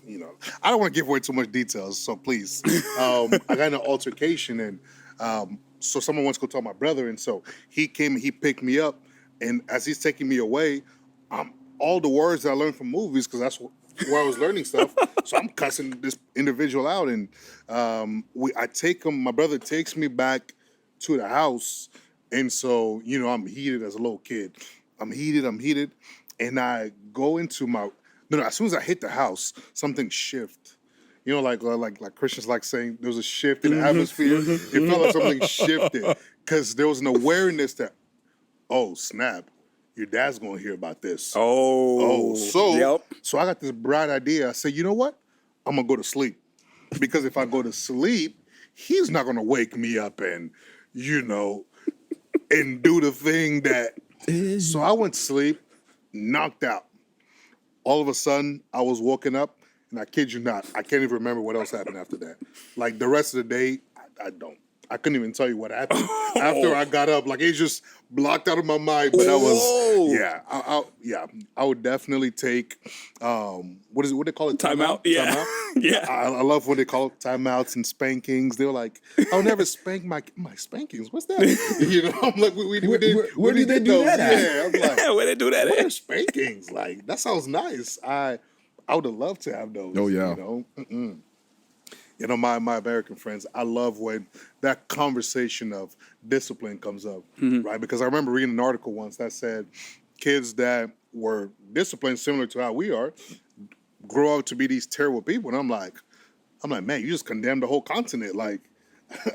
I don't want to give away too much details, so please. I got in an altercation, and so someone wants to go tell my brother, and so he came, he picked me up, and as he's taking me away, all the words that I learned from movies, because that's where I was learning stuff, so I'm cussing this individual out, and I take him, my brother takes me back to the house, and so, I'm heated as a little kid. I'm heated, and I go into my, no, as soon as I hit the house, something shift. Like Christians like saying there was a shift in the atmosphere. It felt like something shifted because there was an awareness that, oh snap, your dad's gonna hear about this. So I got this bright idea. I said, you know what? I'm gonna go to sleep, because if I go to sleep, he's not gonna wake me up and and do the thing that. So I went to sleep, knocked out. All of a sudden, I was woken up, and I kid you not, I can't even remember what else happened after that. Like the rest of the day, I don't. I couldn't even tell you what happened after I got up. Like it just blocked out of my mind. But that was, I would definitely take, what do they call it? Timeout. Yeah. Timeout? Yeah. I love when they call it timeouts and spankings. They were like, I'll never spank my spankings. What's that? I'm like, where did they do that at? Yeah, I'm like, Where they do that what at? are spankings? Like, that sounds nice. I would have loved to have those. Oh, yeah. My American friends, I love when that conversation of discipline comes up, right? Because I remember reading an article once that said kids that were disciplined similar to how we are grow up to be these terrible people. And I'm like, man, you just condemned the whole continent. Like,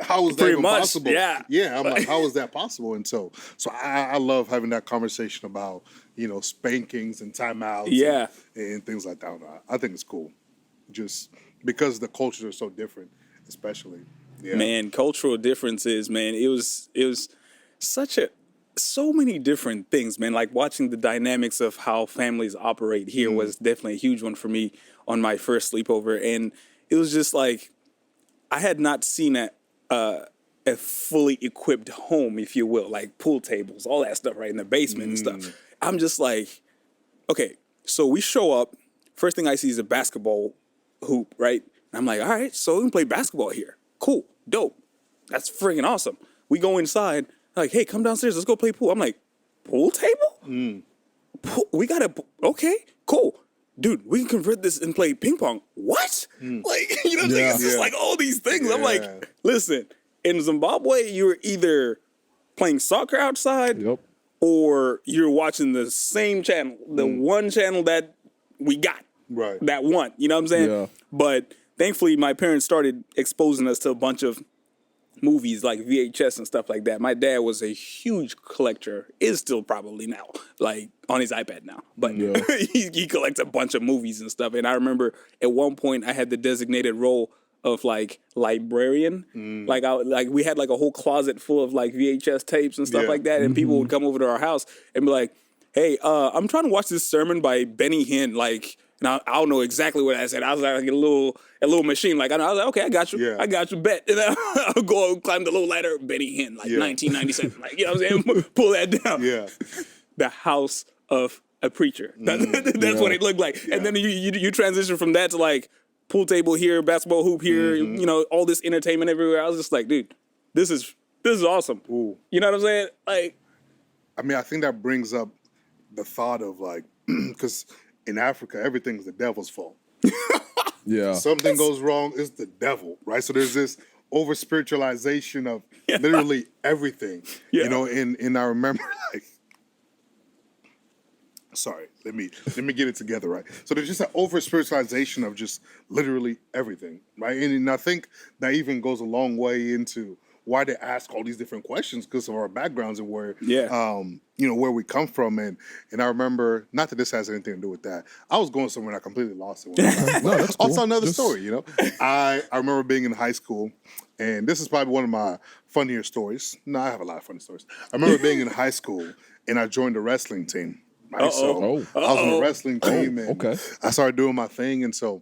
how is that even possible? Yeah. Yeah, I'm like, how is that possible? And so I love having that conversation about, spankings and timeouts and things like that. I think it's cool. Just because the cultures are so different, especially. Yeah. Man, cultural differences, man. It was so many different things, man. Like watching the dynamics of how families operate here was definitely a huge one for me on my first sleepover. And it was just like, I had not seen a fully equipped home, if you will, like pool tables, all that stuff right in the basement and stuff. I'm just like, okay, so we show up. First thing I see is a basketball hoop, right? And I'm like, all right, so we can play basketball here. Cool, dope. That's freaking awesome. We go inside, like, hey, come downstairs, let's go play pool. I'm like, pool table? We got okay, cool. Dude, we can convert this and play ping pong. What? Like, what I'm saying? It's just like all these things. Yeah. I'm like, listen, in Zimbabwe, you're either playing soccer outside or you're watching the same channel, the one channel that we got. Right. That one, you know what I'm saying? Yeah. But thankfully, my parents started exposing us to a bunch of movies like VHS and stuff like that. My dad was a huge collector, is still probably now, like on his iPad now. But he collects a bunch of movies and stuff. And I remember at one point I had the designated role of like librarian. Like we had like a whole closet full of like VHS tapes and stuff like that. And people would come over to our house and be like, hey, I'm trying to watch this sermon by Benny Hinn, like. Now I don't know exactly what I said. I was like a little machine. Like I was like, okay, I got you. Yeah. I got you. Bet. And then I'll go climb the little ladder. Benny Hinn, like 1997. Like what I'm saying, pull that down. Yeah. The house of a preacher. That's what it looked like. Yeah. And then you transition from that to like pool table here, basketball hoop here. All this entertainment everywhere. I was just like, dude, this is awesome. Ooh. You know what I'm saying? Like, I mean, I think that brings up the thought of like, because. In Africa, everything's the devil's fault. Something goes wrong, it's the devil, right? So there's this over spiritualization of literally everything. And I remember like, sorry, let me get it together, right? So there's just an over spiritualization of just literally everything, right? And I think that even goes a long way into why they ask all these different questions because of our backgrounds and where where we come from. And I remember, not that this has anything to do with that. I was going somewhere and I completely lost it. No, that's cool. Also another story, I remember being in high school, and this is probably one of my funnier stories. No, I have a lot of funny stories. I remember being in high school and I joined a wrestling team. Right? So I was on a wrestling team and I started doing my thing. And so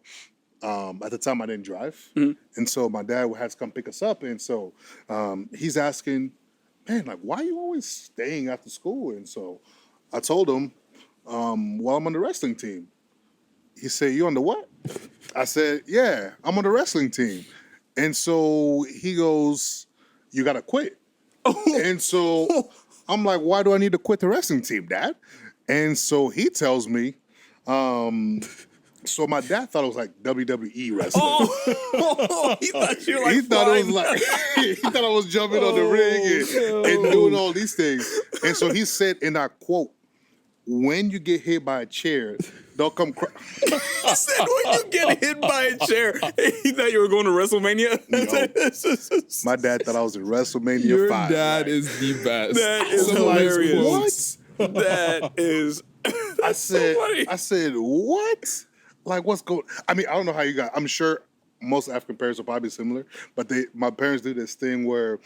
at the time I didn't drive. And so my dad had to come pick us up. And so he's asking, man, like, why are you always staying after school? And so I told him, well, I'm on the wrestling team. he said, "You on the what?" I said, "Yeah, I'm on the wrestling team." And so he goes, "You got to quit." And so I'm like, "Why do I need to quit the wrestling team, Dad?" And so he tells me, so my dad thought it was like WWE wrestling. He thought you were like He thought it was flying. like he thought I was jumping on the ring and doing all these things. And so he said, and I quote, "When you get hit by a chair, they'll come." He said, when you get hit by a chair, he thought you were going to WrestleMania. My dad thought I was in WrestleMania Your 5. dad right? is the best. That is Some of his hilarious. quotes. That is. I said, so funny. I said, what? Like, what's going? I mean, I don't know how you got. I'm sure most African parents are probably similar, but my parents do this thing where,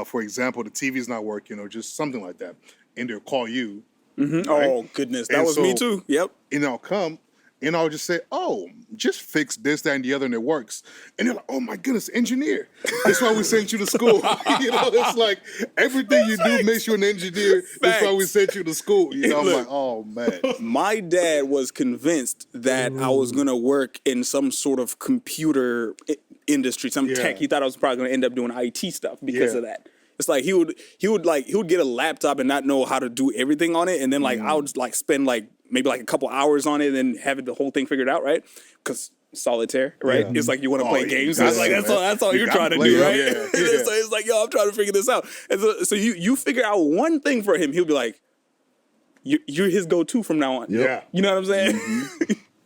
for example, the TV's not working or just something like that, and they'll call you. Mm-hmm. Right? Oh goodness, that And was me so- too. Yep. And I'll come. And I'll just say, "Oh, just fix this, that, and the other, and it works." And they're like, "Oh my goodness, engineer! That's why we sent you to school." It's like everything you do makes you an engineer. That's why we sent you to school. I'm Look. like, "Oh man." My dad was convinced that I was going to work in some sort of computer industry, some tech. He thought I was probably going to end up doing IT stuff because of that. It's like he would get a laptop and not know how to do everything on it, and then I would spend maybe a couple hours on it and have the whole thing figured out, right? Because solitaire, right? Yeah. It's like you want to play games. yeah, It's like that's all you're trying to play do, it, right? yeah, So it's like, yo, I'm trying to figure this out. And so you figure out one thing for him, he'll be like, you're his go-to from now on. Yeah. You know what I'm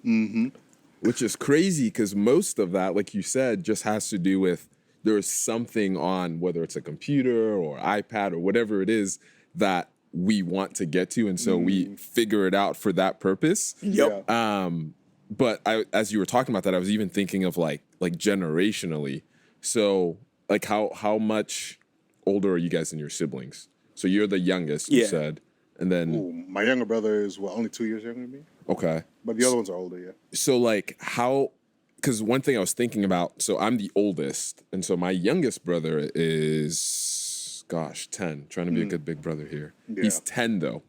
saying? Which is crazy because most of that, like you said, just has to do with there's something on, whether it's a computer or iPad or whatever it is, that we want to get to. And so we figure it out for that purpose. Yep. But as you were talking about that, I was even thinking of like generationally. So like how much older are you guys than your siblings? So you're the youngest, you said. And then Ooh, my younger brother is only 2 years younger than me, okay. but the other ones are older. Yeah. So like how, because one thing I was thinking about, so I'm the oldest, and so my youngest brother is 10, trying to be a good big brother here. Yeah. He's 10 though.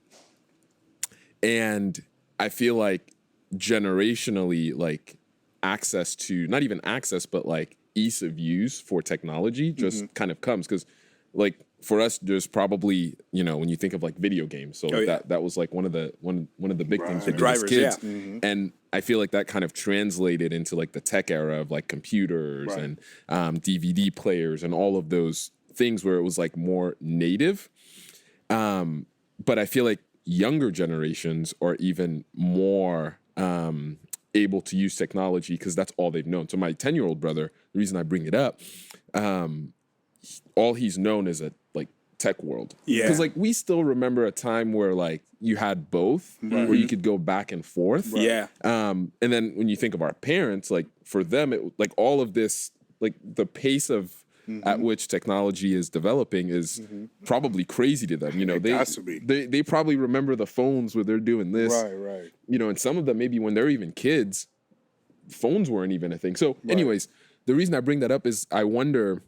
And I feel like generationally, like access to, not even access, but like ease of use for technology just kind of comes. Because like for us, there's probably, when you think of like video games, so that was like one of the big things for drivers, kids. And I feel like that kind of translated into like the tech era of like computers and DVD players and all of those things where it was like more native. But I feel like younger generations are even more able to use technology because that's all they've known. So my 10-year-old brother, the reason I bring it up, all he's known is a like tech world. Yeah. Because like we still remember a time where like you had both, where you could go back and forth. Yeah. And then when you think of our parents, like for them, it like all of this, like the pace of at which technology is developing is probably crazy to them. They has to be. They probably remember the phones where they're doing this. Right. And some of them maybe when they're even kids, phones weren't even a thing. So, anyways, the reason I bring that up is I wonder,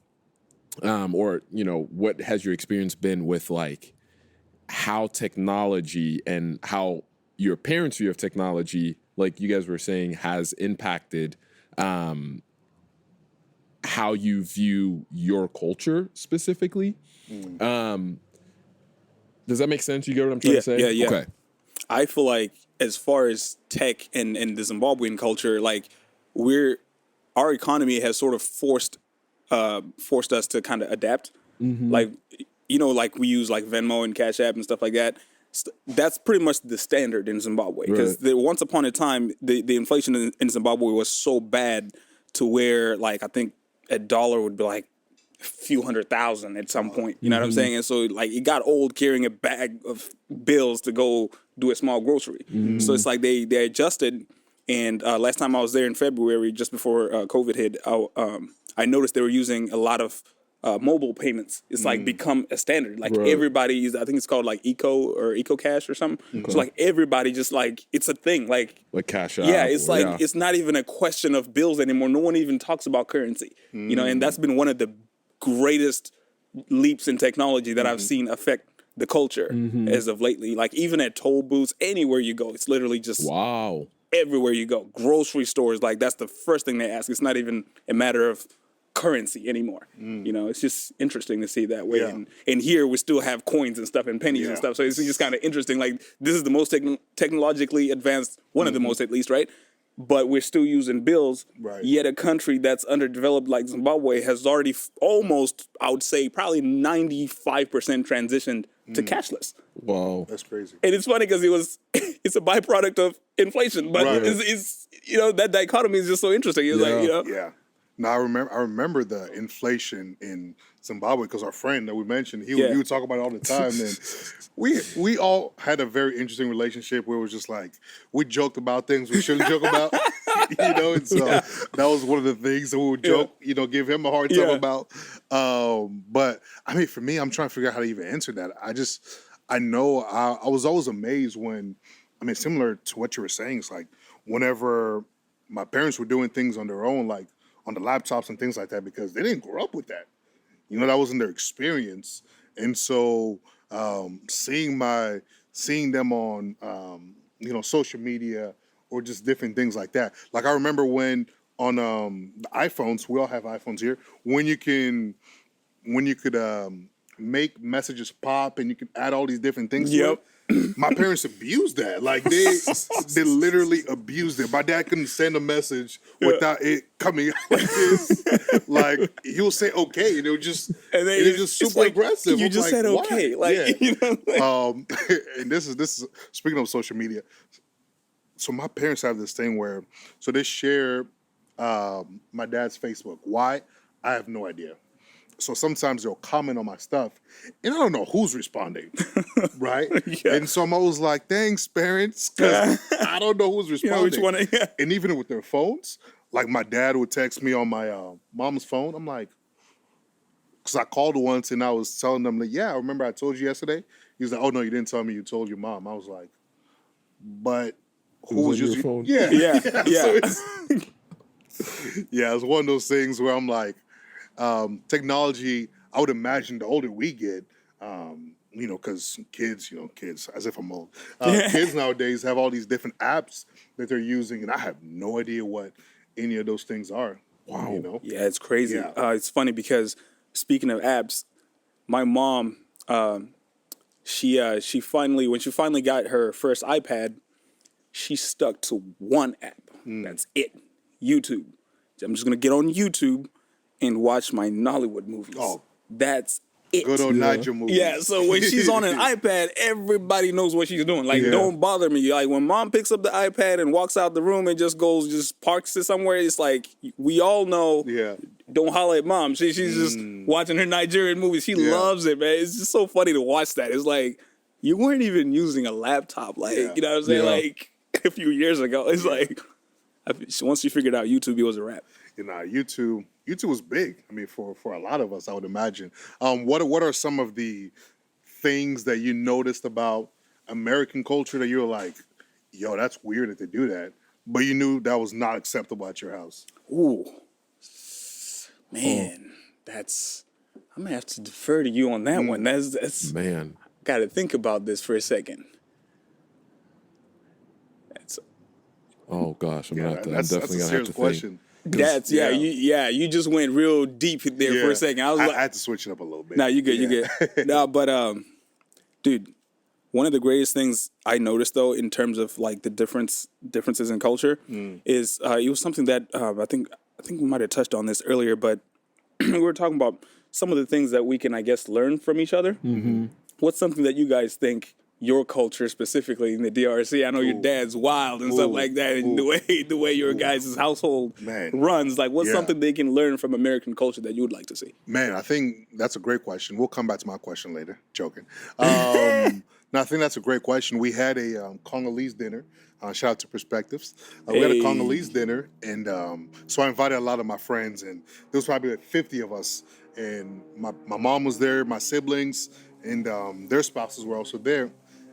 what has your experience been with like how technology and how your parents' view of technology, like you guys were saying, has impacted how you view your culture specifically. Does that make sense? You get what I'm trying to say? Yeah. Okay. I feel like as far as tech and the Zimbabwean culture, like our economy has sort of forced us to kind of adapt. Like, like we use like Venmo and Cash App and stuff like that. That's pretty much the standard in Zimbabwe because once upon a time, the inflation in Zimbabwe was so bad to where like I think a dollar would be like a few $100,000 at some point. You know what I'm saying? And so like it got old carrying a bag of bills to go do a small grocery. So it's like they adjusted. And last time I was there in February, just before COVID hit, I noticed they were using a lot of mobile payments. It's like become a standard. Like everybody is, I think it's called like Eco Cash or something. So like everybody just like, it's a thing. Like Cash App. Yeah, it's like, it's not even a question of bills anymore. No one even talks about currency, and that's been one of the greatest leaps in technology that I've seen affect the culture as of lately. Like even at toll booths, anywhere you go, it's literally just Wow. everywhere you go. Grocery stores, like that's the first thing they ask. It's not even a matter of currency anymore. You know, it's just interesting to see that way. Yeah. And here we still have coins and stuff and pennies and stuff. So it's just kind of interesting. Like this is the most technologically advanced, one of the most at least, right? But we're still using bills. Right. Yet a country that's underdeveloped like Zimbabwe has already almost, I would say, probably 95% transitioned to cashless. Wow. That's crazy. And it's funny because it's a byproduct of inflation, but Right. it's you know, that dichotomy is just so interesting. It's like, you know, Yeah. No, I remember the inflation in Zimbabwe because our friend that we mentioned, he would talk about it all the time. And we all had a very interesting relationship where it was just like we joked about things we shouldn't joke about, you know. And so that was one of the things that we would joke, you know, give him a hard time about. But I mean, for me, I'm trying to figure out how to even answer that. I know I was always amazed when, I mean, similar to what you were saying, it's like whenever my parents were doing things on their own, like on the laptops and things like that, because they didn't grow up with that. You know, that wasn't their experience. And so seeing them on, you know, social media or just different things like that. Like I remember when on the iPhones, we all have iPhones here, when you could make messages pop and you can add all these different things to it. My parents abused that. Like they literally abused it. My dad couldn't send a message without it coming out like this. Like he'll say okay, and it was just super like, aggressive. You I'm just like, said what? okay, like you know. Like, And this is speaking of social media. So my parents have this thing where they share my dad's Facebook. Why? I have no idea. So sometimes they'll comment on my stuff, and I don't know who's responding, right? And so I'm always like, thanks, parents, because I don't know who's responding. You know, which one, And even with their phones, like my dad would text me on my mom's phone. I'm like, because I called once and I was telling them, like, yeah, I remember I told you yesterday. He was like, oh, no, you didn't tell me you told your mom. I was like, but who was your just phone? Yeah. Yeah. It's one of those things where I'm like, technology, I would imagine the older we get, you know, because kids, as if I'm old, kids nowadays have all these different apps that they're using, and I have no idea what any of those things are. Wow. You know? Yeah, it's crazy. Yeah. It's funny because speaking of apps, my mom, she finally, when she finally got her first iPad, she stuck to one app. That's it. YouTube. I'm just gonna get on YouTube and watch my Nollywood movies. Oh. That's it. Good old Nigel movies. Yeah, so when she's on an iPad, everybody knows what she's doing. Like, don't bother me. Like, when mom picks up the iPad and walks out the room and just parks it somewhere, it's like, we all know, don't holler at mom. She's just watching her Nigerian movies. She loves it, man. It's just so funny to watch that. It's like, you weren't even using a laptop, like, you know what I'm saying? Like, a few years ago. It's like, once she figured out YouTube, it was a wrap. You know, YouTube was big. I mean, for a lot of us, I would imagine. What are some of the things that you noticed about American culture that you were like, yo, that's weird that they do that, but you knew that was not acceptable at your house? Ooh, man, I'm gonna have to defer to you on that one. That's Man. Got to think about this for a second. Oh gosh, I'm definitely that's gonna a have serious to question. think. You just went real deep there for a second. I had to switch it up a little bit. No, you good, you good. No, but dude, one of the greatest things I noticed though, in terms of like the differences in culture, is it was something that I think we might have touched on this earlier, but we were talking about some of the things that we can, I guess, learn from each other. Mm-hmm. What's something that you guys think your culture specifically in the DRC? I know your dad's wild and stuff like that, and the way your guys' household runs. Like, what's something they can learn from American culture that you would like to see? Man, I think that's a great question. We'll come back to my question later. Joking. No, I think that's a great question. We had a Congolese dinner. Shout out to Perspectives. We had a Congolese dinner, and so I invited a lot of my friends, and there was probably like 50 of us. And my mom was there, my siblings, and their spouses were also there.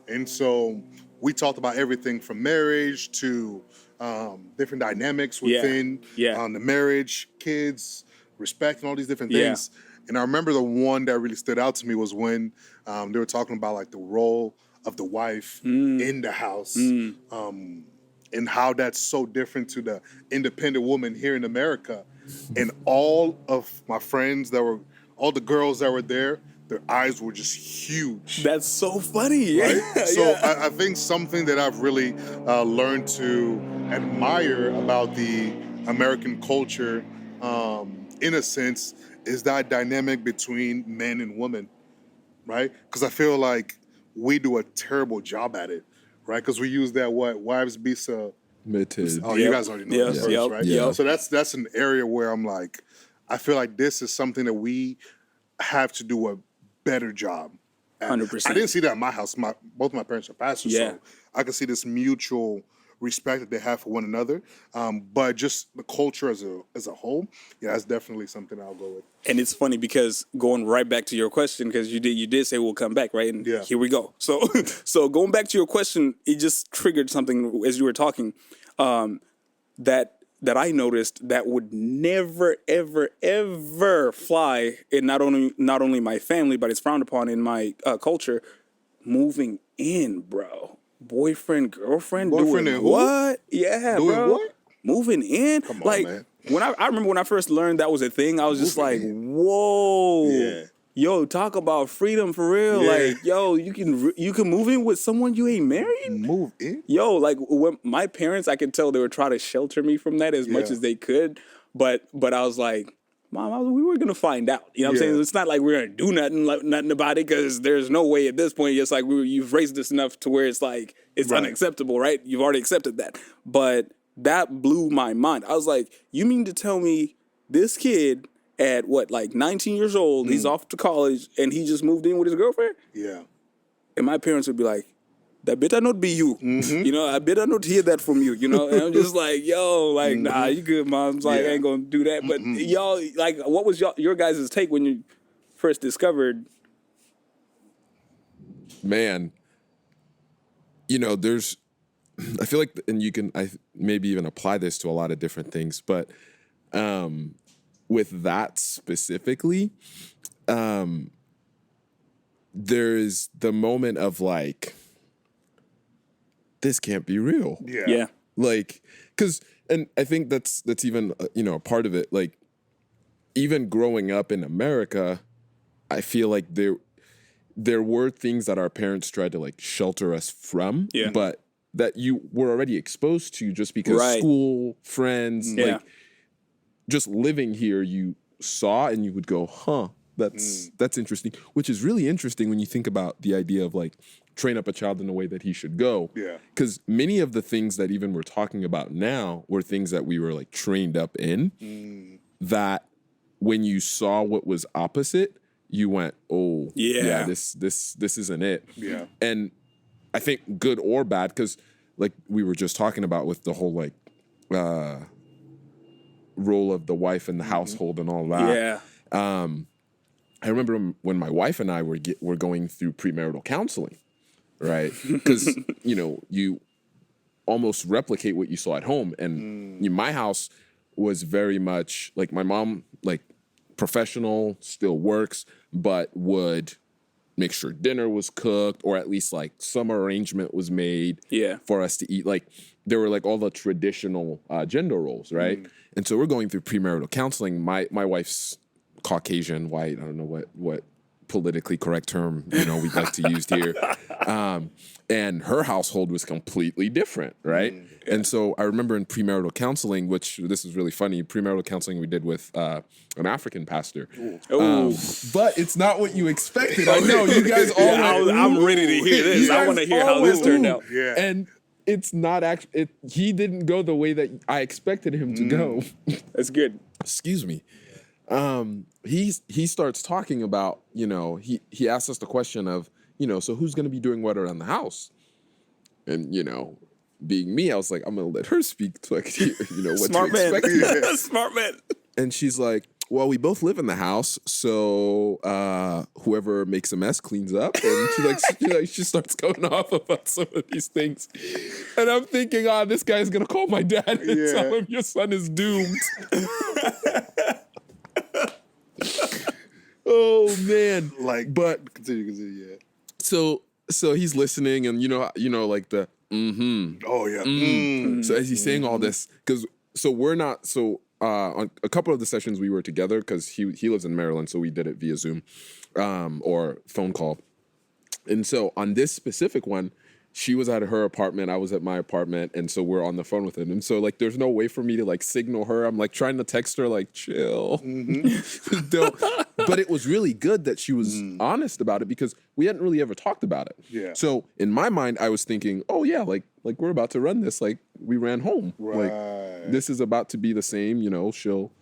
And so we talked about everything from marriage to different dynamics within the marriage, kids, respect, and all these different things. And I remember the one that really stood out to me was when they were talking about like the role of the wife in the house. and how that's so different to the independent woman here in America. And all of my friends all the girls that were there, their eyes were just huge. That's so funny. Right? Yeah. So yeah. I think something that I've really learned to admire about the American culture, in a sense, is that dynamic between men and women, right? Because I feel like we do a terrible job at it, right? Because we use that wives be so. Mid-tid. Oh, you Yep. guys already know Yes, that verse, yep, right? yep. So that's an area where I'm like, I feel like this is something that we have to do a better job at. 100%. I didn't see that in my house. Both my parents are pastors, Yeah. so I can see this mutual respect that they have for one another. But just the culture as a whole, yeah, that's definitely something I'll go with. And it's funny because going right back to your question, because you did say we'll come back, right? And Yeah. here we go. So so going back to your question, it just triggered something as you were talking, that I noticed that would never, ever, ever fly in not only my family, but it's frowned upon in my culture. Moving in, bro. Boyfriend, girlfriend, Boyfriend doing and who? what? Yeah, Doing bro. what? Moving in. Come on, like, man. When I remember when I first learned that was a thing, I was just like, Moving whoa. Yeah. Yo, talk about freedom for real. Yeah. Like, yo, you can move in with someone you ain't married? Move in? Yo, like when my parents, I could tell they were trying to shelter me from that as much Yeah. as they could. But I was like, Mom, we were gonna find out. You know what I'm Yeah. saying? It's not like we're gonna do nothing about it, because there's no way at this point. It's like you've raised this enough to where it's like it's Right. unacceptable, right? You've already accepted that. But that blew my mind. I was like, you mean to tell me this kid at what, like 19 years old, he's off to college and he just moved in with his girlfriend? Yeah. And my parents would be like, that better not be you. You know, I better not hear that from you. You know, and I'm just like, yo, like, nah, you good, Mom's like, Yeah. I ain't gonna do that. But y'all, like, what was your guys' take when you first discovered? Man, there's, I feel like, and you can maybe even apply this to a lot of different things, but with that specifically, there's the moment of like, this can't be real. Yeah. Like, and I think that's even, a part of it. Like, even growing up in America, I feel like there were things that our parents tried to like shelter us from, but that you were already exposed to just because school, friends, like just living here, you saw and you would go, huh, that's interesting, which is really interesting when you think about the idea of like train up a child in the way that he should go. Yeah. Because many of the things that even we're talking about now were things that we were like trained up in, that when you saw what was opposite, you went, oh, yeah, this isn't it. Yeah. And I think good or bad, because like we were just talking about with the whole like role of the wife in the household and all that. Yeah. I remember when my wife and I were going through premarital counseling, right? Because you almost replicate what you saw at home, and my house was very much like my mom, like professional, still works, but would make sure dinner was cooked, or at least like some arrangement was made for us to eat. Like there were like all the traditional gender roles, right? And so we're going through premarital counseling. My wife's Caucasian, white, I don't know what politically correct term we'd like to use here, and her household was completely different, right? And so I remember in premarital counseling, which this is really funny, premarital counseling we did with an African pastor, but it's not what you expected. I know you guys all I'm ready to hear this. I want to hear how this turned out. Yeah. and it's not actually. He didn't go the way that I expected him to go. That's good. Excuse me. He starts talking about, he asks us the question of, so who's going to be doing what around the house? And, being me, I was like, I'm going to let her speak to like, what Smart to expect. man. Smart man. And she's like, well, we both live in the house, so whoever makes a mess cleans up. And she starts going off about some of these things. And I'm thinking, this guy's going to call my dad and tell him your son is doomed. Oh man! Like, but continue, yeah. So he's listening, and like the Oh yeah. So as he's saying all this, we're not on a couple of the sessions we were together because he lives in Maryland, so we did it via Zoom or phone call. And so on this specific one, she was at her apartment, I was at my apartment, and so we're on the phone with him. And so like there's no way for me to like signal her. I'm like trying to text her like chill. Don't. But it was really good that she was honest about it because we hadn't really ever talked about it. Yeah. So in my mind, I was thinking, oh yeah, like we're about to run this. Like we ran home. Right. Like this is about to be the same, she'll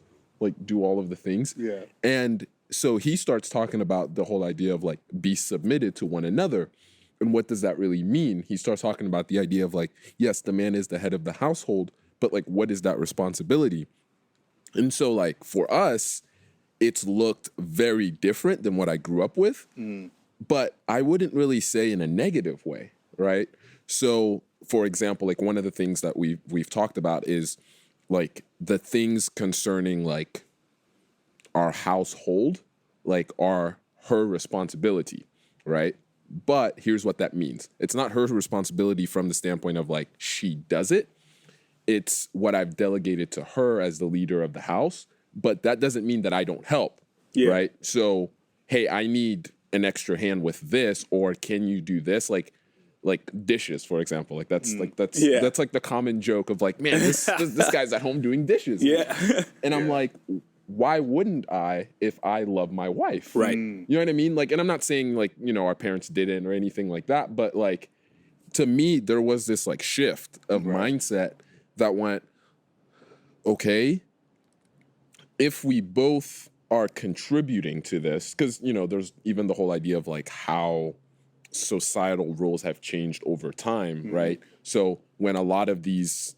like do all of the things. Yeah. And so he starts talking about the whole idea of like be submitted to one another. And what does that really mean? He starts talking about the idea of like, yes, the man is the head of the household, but like, what is that responsibility? And so like for us, it's looked very different than what I grew up with, but I wouldn't really say in a negative way, right? So for example, like one of the things that we've talked about is like the things concerning like our household, like are her responsibility, right? But here's what that means. It's not her responsibility from the standpoint of like she does it. It's what I've delegated to her as the leader of the house. But that doesn't mean that I don't help, right? So, hey, I need an extra hand with this, or can you do this? Like dishes, for example. Like that's like the common joke of like, man, this guy's at home doing dishes. Yeah. And I'm like, why wouldn't I if I love my wife? Right. You know what I mean? Like, and I'm not saying like, our parents didn't or anything like that, but like, to me, there was this like shift of mindset that went, okay, if we both are contributing to this, because, there's even the whole idea of like how societal roles have changed over time, right? So when a lot of these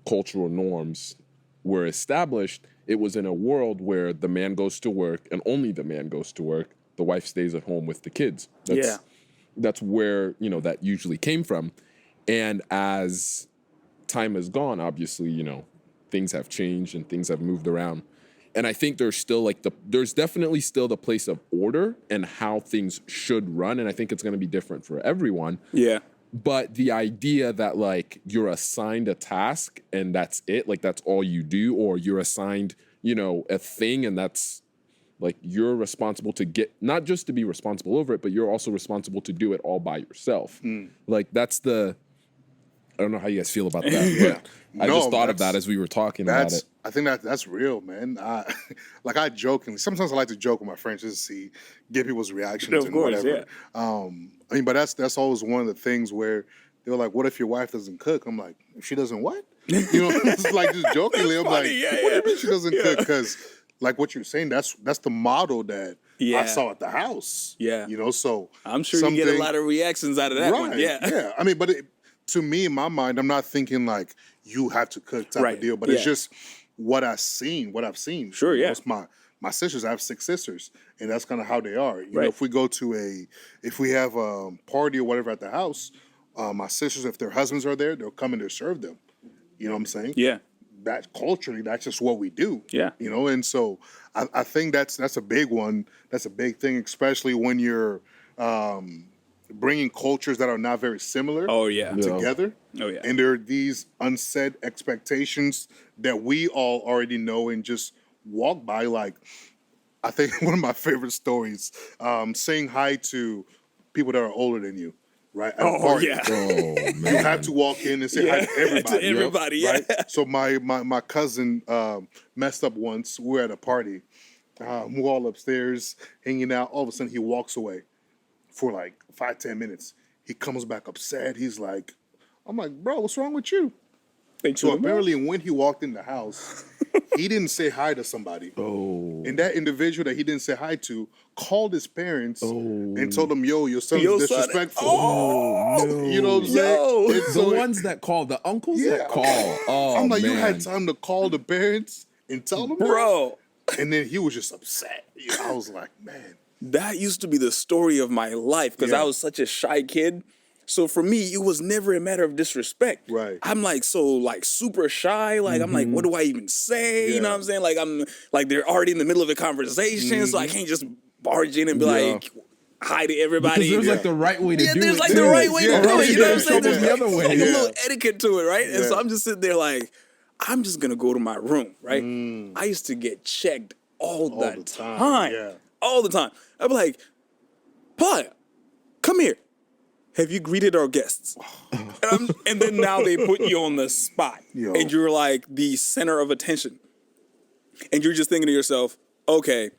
cultural norms were established, it was in a world where the man goes to work and only the man goes to work. The wife stays at home with the kids. That's where, that usually came from. And as time has gone, obviously, things have changed and things have moved around. And I think there's still there's definitely still the place of order and how things should run. And I think it's going to be different for everyone. Yeah. But the idea that like you're assigned a task and that's it, like that's all you do, or you're assigned, a thing and that's like you're responsible to get, not just to be responsible over it, but you're also responsible to do it all by yourself. Like that's I don't know how you guys feel about that, but I just thought of that as we were talking about it. I think that's real, man. I jokingly, sometimes I like to joke with my friends just to get people's reactions and whatever. Yeah. But that's always one of the things where they're like, what if your wife doesn't cook? I'm like, if she doesn't what? It's like just jokingly. I'm like, what do you mean she doesn't cook? Because like what you're saying, that's the model that I saw at the house. Yeah. So I'm sure you get a lot of reactions out of that one. Yeah. Yeah. But to me, in my mind, I'm not thinking like you have to cook type of deal, but it's just what I've seen. Sure, yeah. It's my sisters, I have 6 sisters, and that's kind of how they are. You know, if we go to if we have a party or whatever at the house, my sisters, if their husbands are there, they'll come and they'll serve them. You know what I'm saying? Yeah. That culturally, that's just what we do. Yeah. And so I think that's a big one. That's a big thing, especially when you're bringing cultures that are not very similar together. Oh, yeah. And there are these unsaid expectations that we all already know and just walk by. Like, I think one of my favorite stories, saying hi to people that are older than you, right? At a party. Yeah. Oh, man. You have to walk in and say hi to everybody. To everybody, right? So my cousin messed up once. We were at a party. We're all upstairs hanging out. All of a sudden, he walks away for like 5-10 minutes. He comes back upset. He's like, I'm like, bro, what's wrong with you? So apparently when he walked in the house, he didn't say hi to somebody. Oh. And that individual that he didn't say hi to called his parents and told them, yo, your son is disrespectful. Oh, no. You know what I'm saying? It's the ones that call, the uncles that call. Oh, I'm like, man. you had time to call the parents and tell them Bro. that? And then he was just upset. I was like, man. That used to be the story of my life because I was such a shy kid. So for me, it was never a matter of disrespect. Right. I'm like super shy. Like I'm like, what do I even say? You know what I'm saying? Like they're already in the middle of a conversation, so I can't just barge in and be like, hi to everybody. Because there's like the right way to do it. There's like too. the right way to Yeah. do it. You know what I'm Yeah. saying? There's The other way. like a Yeah. little etiquette to it, right? And so Yeah. I'm just sitting there like, I'm just gonna go to my room, right? I used to get checked all the time. Yeah. All the time. I'd be like, Pelaiah, come here. Have you greeted our guests? And then now they put you on the spot. Yo. And you're like the center of attention. And you're just thinking to yourself, okay,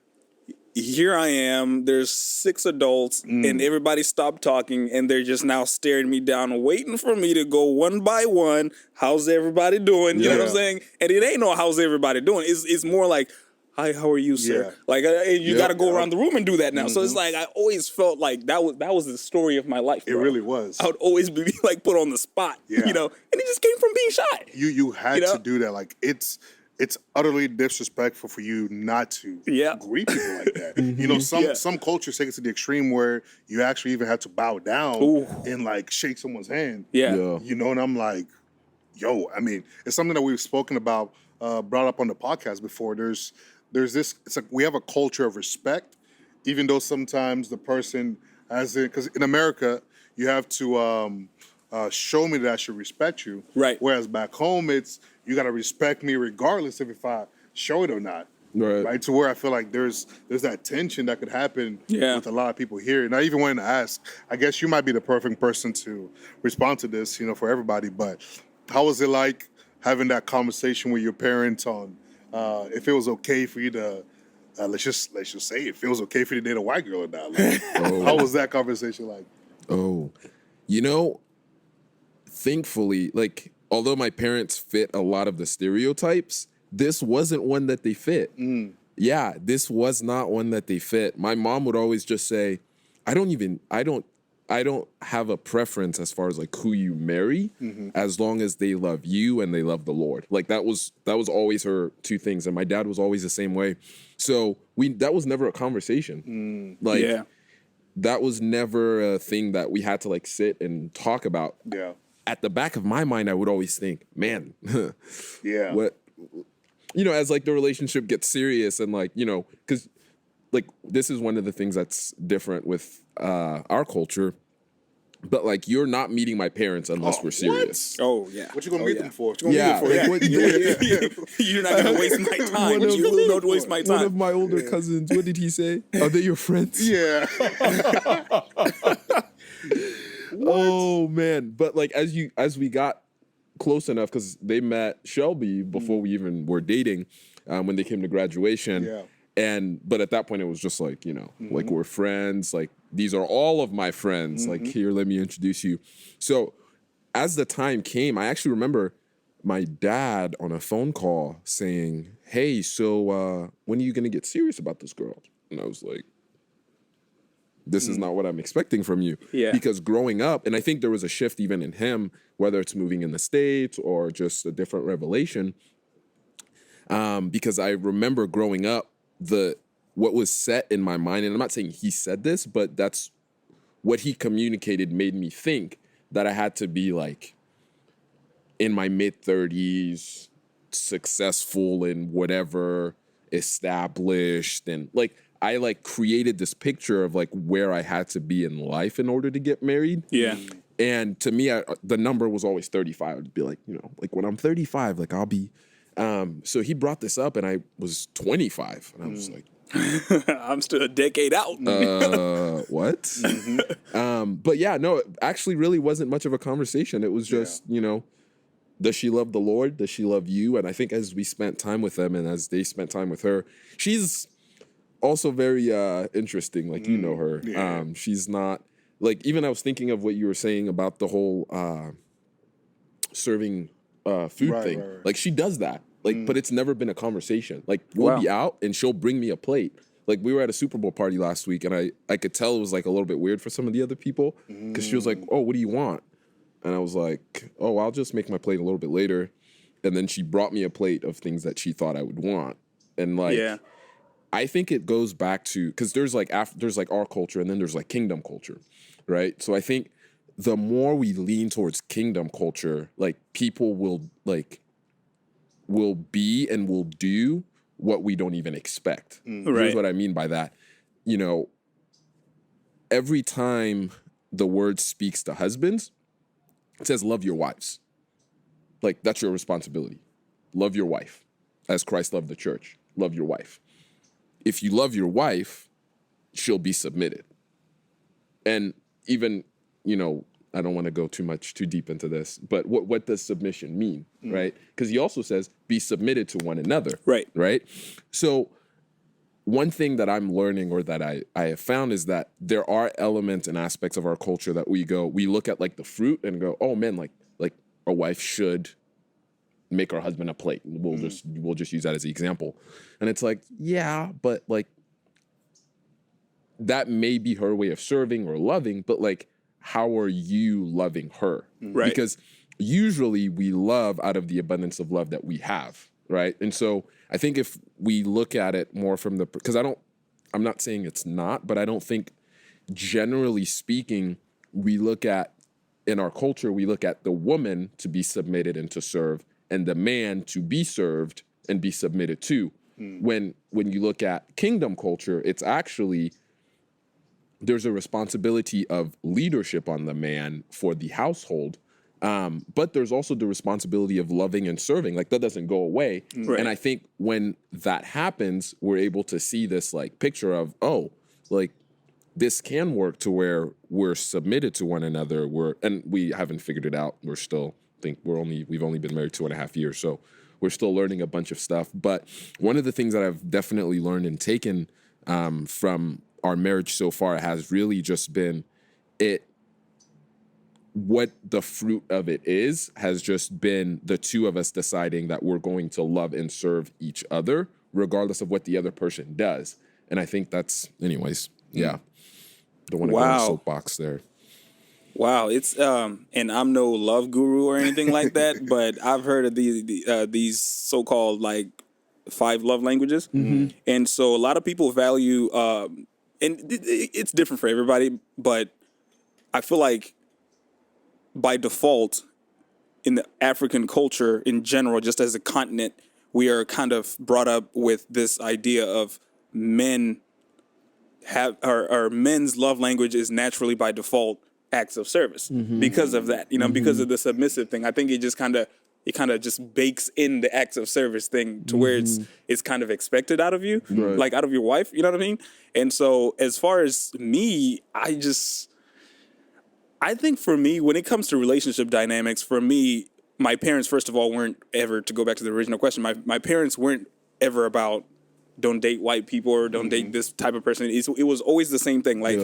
here I am. There's 6 adults and everybody stopped talking and they're just now staring me down, waiting for me to go one by one. How's everybody doing? You know what I'm Yeah. saying? And it ain't no how's everybody doing. It's more like, hi, how are you, sir? Yeah. Like you got to go around the room and do that now. So it's like I always felt like that was the story of my life. It bro. really was. I would always be like put on the spot, Yeah. you know, and it just came from being shy. You had You know? to do that. Like it's utterly disrespectful for you not to Yeah. greet people like that. You know, some cultures take it to the extreme where you actually even have to bow down Ooh. and like shake someone's hand. Yeah. Yeah. You know, and I'm like, yo, I mean, it's something that we've spoken about, brought up on the podcast before. There's this, it's like we have a culture of respect, even though sometimes the person because in America, you have to show me that I should respect you. Right. Whereas back home, it's, you got to respect me regardless of if I show it or not. Right. To where I feel like there's that tension that could happen with a lot of people here. And I even wanted to ask, I guess you might be the perfect person to respond to this, you know, for everybody, but how was it like having that conversation with your parents on if it was okay for you to let's just say if it was okay for you to date a white girl or not? Like, how was that conversation like? Oh, you know, thankfully, like, although my parents fit a lot of the stereotypes, this wasn't one that they fit. Yeah, this was not one that they fit. My mom would always just say, I don't have a preference as far as like who you marry, as long as they love you and they love the Lord. Like that was always her 2 things. And my dad was always the same way. So that was never a conversation. That was never a thing that we had to like sit and talk about. Yeah. At the back of my mind, I would always think, man, Yeah. what, you know, as like the relationship gets serious and like, you know, because like this is one of the things that's different with our culture. But like, you're not meeting my parents unless we're serious. Oh yeah. What you gonna meet them for? What you Yeah, gonna meet them like, for? what- You're not gonna waste my time. One of- You will not waste my One time. of my older cousins, what did he say? Are they your friends? Yeah. Oh man! But like as we got close enough, because they met Shelby before we even were dating, when they came to graduation. Yeah. But at that point, it was just like, you know, like we're friends. Like these are all of my friends. Like here, let me introduce you. So as the time came, I actually remember my dad on a phone call saying, "Hey, so when are you gonna get serious about this girl?" And I was like, this is not what I'm expecting from you. Yeah. Because growing up, and I think there was a shift even in him, whether it's moving in the States or just a different revelation. Because I remember growing up, what was set in my mind, and I'm not saying he said this, but that's what he communicated made me think that I had to be like in my mid-30s, successful in whatever, established, and like I like created this picture of like where I had to be in life in order to get married. Yeah. And to me, the number was always 35. I'd be like, you know, like when I'm 35, like I'll be. So he brought this up, and I was 25, and I was like, I'm still a decade out. what? But yeah, no, it actually really wasn't much of a conversation. It was just, you know, does she love the Lord? Does she love you? And I think as we spent time with them and as they spent time with her, she's also very interesting. Like, you know her. Yeah. She's not, like, even I was thinking of what you were saying about the whole serving food Right, thing. right. Like, she does that. Like, but it's never been a conversation. Like, we'll be out and she'll bring me a plate. Like, we were at a Super Bowl party last week, and I could tell it was like a little bit weird for some of the other people, because she was like, "Oh, what do you want?" And I was like, "Oh, I'll just make my plate a little bit later." And then she brought me a plate of things that she thought I would want. And like, I think it goes back to, because there's like there's like our culture, and then there's like kingdom culture, right? So I think the more we lean towards kingdom culture, like people will be and will do what we don't even expect. Right. Here's what I mean by that. You know, every time the word speaks to husbands, it says, love your wives. Like, that's your responsibility. Love your wife as Christ loved the church. Love your wife. If you love your wife, she'll be submitted. And even, I don't want to go too deep into this, but what does submission mean, right? Because he also says, be submitted to one another. Right. Right? So one thing that I'm learning, or that I have found, is that there are elements and aspects of our culture that we look at like the fruit and go, oh man, like a wife should make our husband a plate. We'll just use that as the example. And it's like, yeah, but like that may be her way of serving or loving, but like, how are you loving her? Right. Because usually we love out of the abundance of love that we have, right? And so I think if we look at it more from because I'm not saying it's not, but I don't think, generally speaking, in our culture, we look at the woman to be submitted and to serve, and the man to be served and be submitted to. When you look at kingdom culture, it's actually, there's a responsibility of leadership on the man for the household, but there's also the responsibility of loving and serving. Like, that doesn't go away. Right. And I think when that happens, we're able to see this like picture of, oh, like this can work to where we're submitted to one another. And we haven't figured it out. We've only been married 2.5 years, so we're still learning a bunch of stuff. But one of the things that I've definitely learned and taken from our marriage so far has really just been what the fruit of it has just been the two of us deciding that we're going to love and serve each other regardless of what the other person does. And I think that's, anyways, yeah. Don't want to go on a soapbox there. Wow, it's and I'm no love guru or anything like that, but I've heard of these so-called like 5 love languages, and so a lot of people value, and it's different for everybody, but I feel like by default in the African culture in general, just as a continent, we are kind of brought up with this idea of men our men's love language is naturally by default acts of service because of that, because of the submissive thing. I think it kind of just bakes in the acts of service thing to where it's kind of expected out of you, like out of your wife, you know what I mean? And so as far as me, I think for me, when it comes to relationship dynamics, for me, my parents, first of all, weren't ever, to go back to the original question, my parents weren't ever about don't date white people or don't date this type of person. It was always the same thing. Like,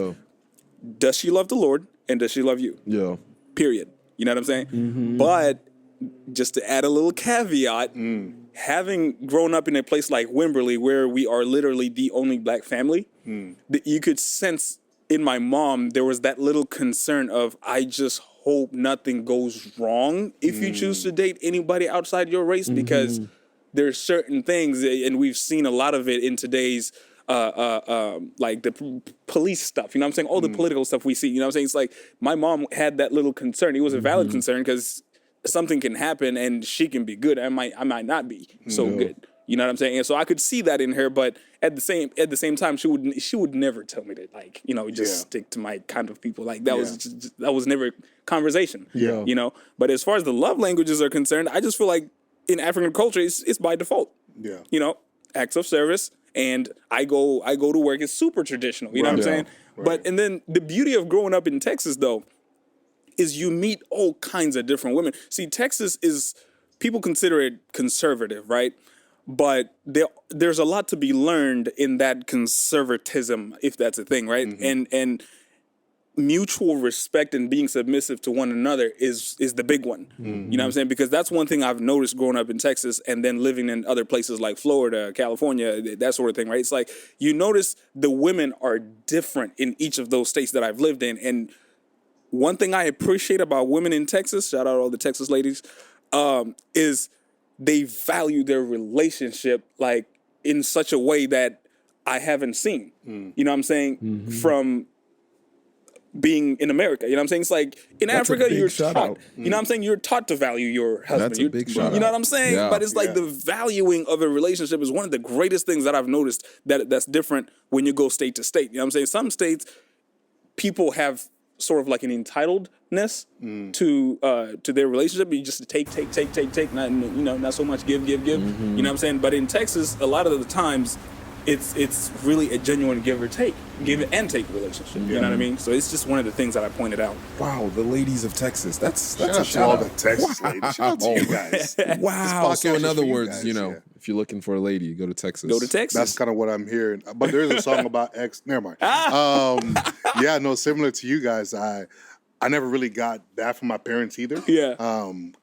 does she love the Lord and does she love you? Yeah. Period. You know what I'm saying? But just to add a little caveat, having grown up in a place like Wimberley, where we are literally the only black family, that you could sense in my mom, there was that little concern of, I just hope nothing goes wrong if you choose to date anybody outside your race, because there's certain things, and we've seen a lot of it in today's, like the police stuff, you know what I'm saying? All the political stuff we see, you know what I'm saying? It's like, my mom had that little concern. It was a valid concern, because something can happen and she can be good. I might not be so good. You know what I'm saying? And so I could see that in her, but at the same time, she would never tell me to, like, stick to my kind of people. Like, that was never conversation. Yeah. But as far as the love languages are concerned, I just feel like in African culture, it's by default. Yeah. Acts of service, and I go to work. It's super traditional. You know what I'm saying? Right. But and then the beauty of growing up in Texas, though, is you meet all kinds of different women. See, Texas is, people consider it conservative, right? But there's a lot to be learned in that conservatism, if that's a thing, right? And mutual respect and being submissive to one another is the big one. You know what I'm saying? Because that's one thing I've noticed growing up in Texas and then living in other places like Florida, California, that sort of thing, right? It's like, you notice the women are different in each of those states that I've lived in. And one thing I appreciate about women in Texas, shout out all the Texas ladies, is they value their relationship like in such a way that I haven't seen. You know what I'm saying? From being in America, you know what I'm saying? It's like in Africa, you're taught, you know what I'm saying? You're taught to value your husband. That's a big shout out. You know what I'm saying? Yeah. But it's like the valuing of a relationship is one of the greatest things that I've noticed that's different when you go state to state. You know what I'm saying? Some states, people have sort of like an entitledness to their relationship. You just take, not, not so much give. You know what I'm saying? But in Texas, a lot of the times, it's really a genuine give and take relationship. You know what I mean? So it's just one of the things that I pointed out. Wow, the ladies of Texas. That's Shout a out to all the Texas ladies. Shout out to you guys. Wow. This So podcast in is other for you words, guys, if you're looking for a lady, go to Texas. Go to Texas. That's kind of what I'm hearing. But there's a song about ex. Never mind. Yeah, no, similar to you guys. I never really got that from my parents either. Yeah.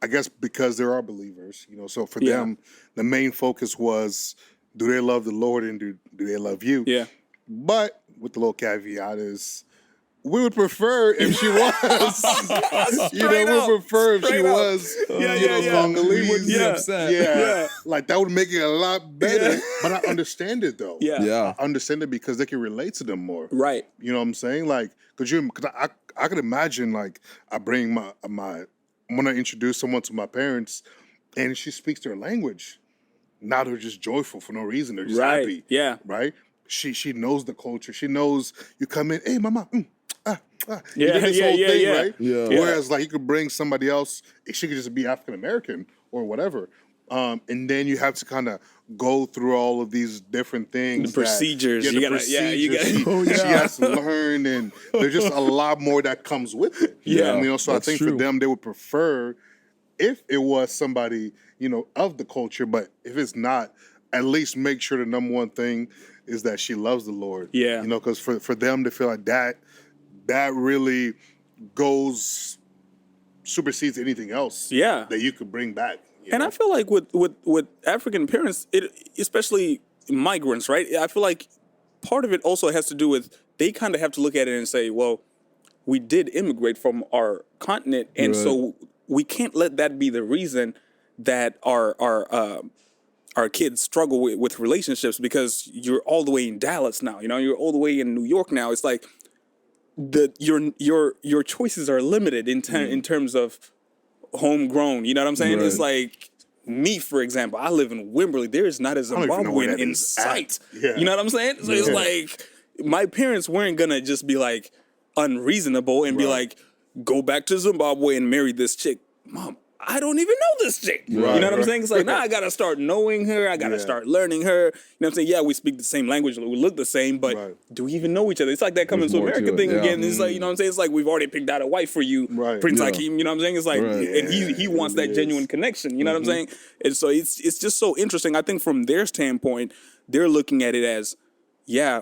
I guess because there are believers, so for them, the main focus was, do they love the Lord and do they love you? Yeah. But with the little caveat is, we would prefer if she was. We would prefer if she was. Congolese. We wouldn't be upset. Yeah. Like that would make it a lot better. But I understand it though. Yeah. I understand it because they can relate to them more. Right. You know what I'm saying? Like, because I could imagine, like, I bring I'm gonna introduce someone to my parents, and she speaks their language. Now they're just joyful for no reason. They're just happy. Yeah. Right. She knows the culture. She knows you come in. Hey, mama. You Yeah. get this whole thing, right? Yeah. Whereas, like, you could bring somebody else. She could just be African American or whatever. And then you have to kind of go through all of these different things. The procedures. She has to learn, and there's just a lot more that comes with it. Yeah. So I think for them, they would prefer if it was somebody, of the culture, but if it's not, at least make sure the number one thing is that she loves the Lord. Yeah. Because for them to feel like that really supersedes anything else that you could bring back. And I feel like with African parents, especially migrants, right? I feel like part of it also has to do with, they kind of have to look at it and say, well, we did immigrate from our continent, and so we can't let that be the reason that our kids struggle with relationships, because you're all the way in Dallas now, you're all the way in New York now. It's like your choices are limited in terms of homegrown. You know what I'm saying? Right. It's like me, for example. I live in Wimberley. There is not a Zimbabwean in sight. Yeah. You know what I'm saying? So it's like my parents weren't gonna just be like unreasonable and be like, go back to Zimbabwe and marry this chick. Mom, I don't even know this chick. You know what I'm saying? It's like, I got to start knowing her. I got to start learning her. You know what I'm saying? Yeah, we speak the same language. We look the same, but do we even know each other? It's like that coming to America thing again. It's like, you know what I'm saying? It's like, we've already picked out a wife for you, Prince Hakeem. You know what I'm saying? It's like, and he wants that genuine connection. You know what I'm saying? And so it's just so interesting. I think from their standpoint, they're looking at it as,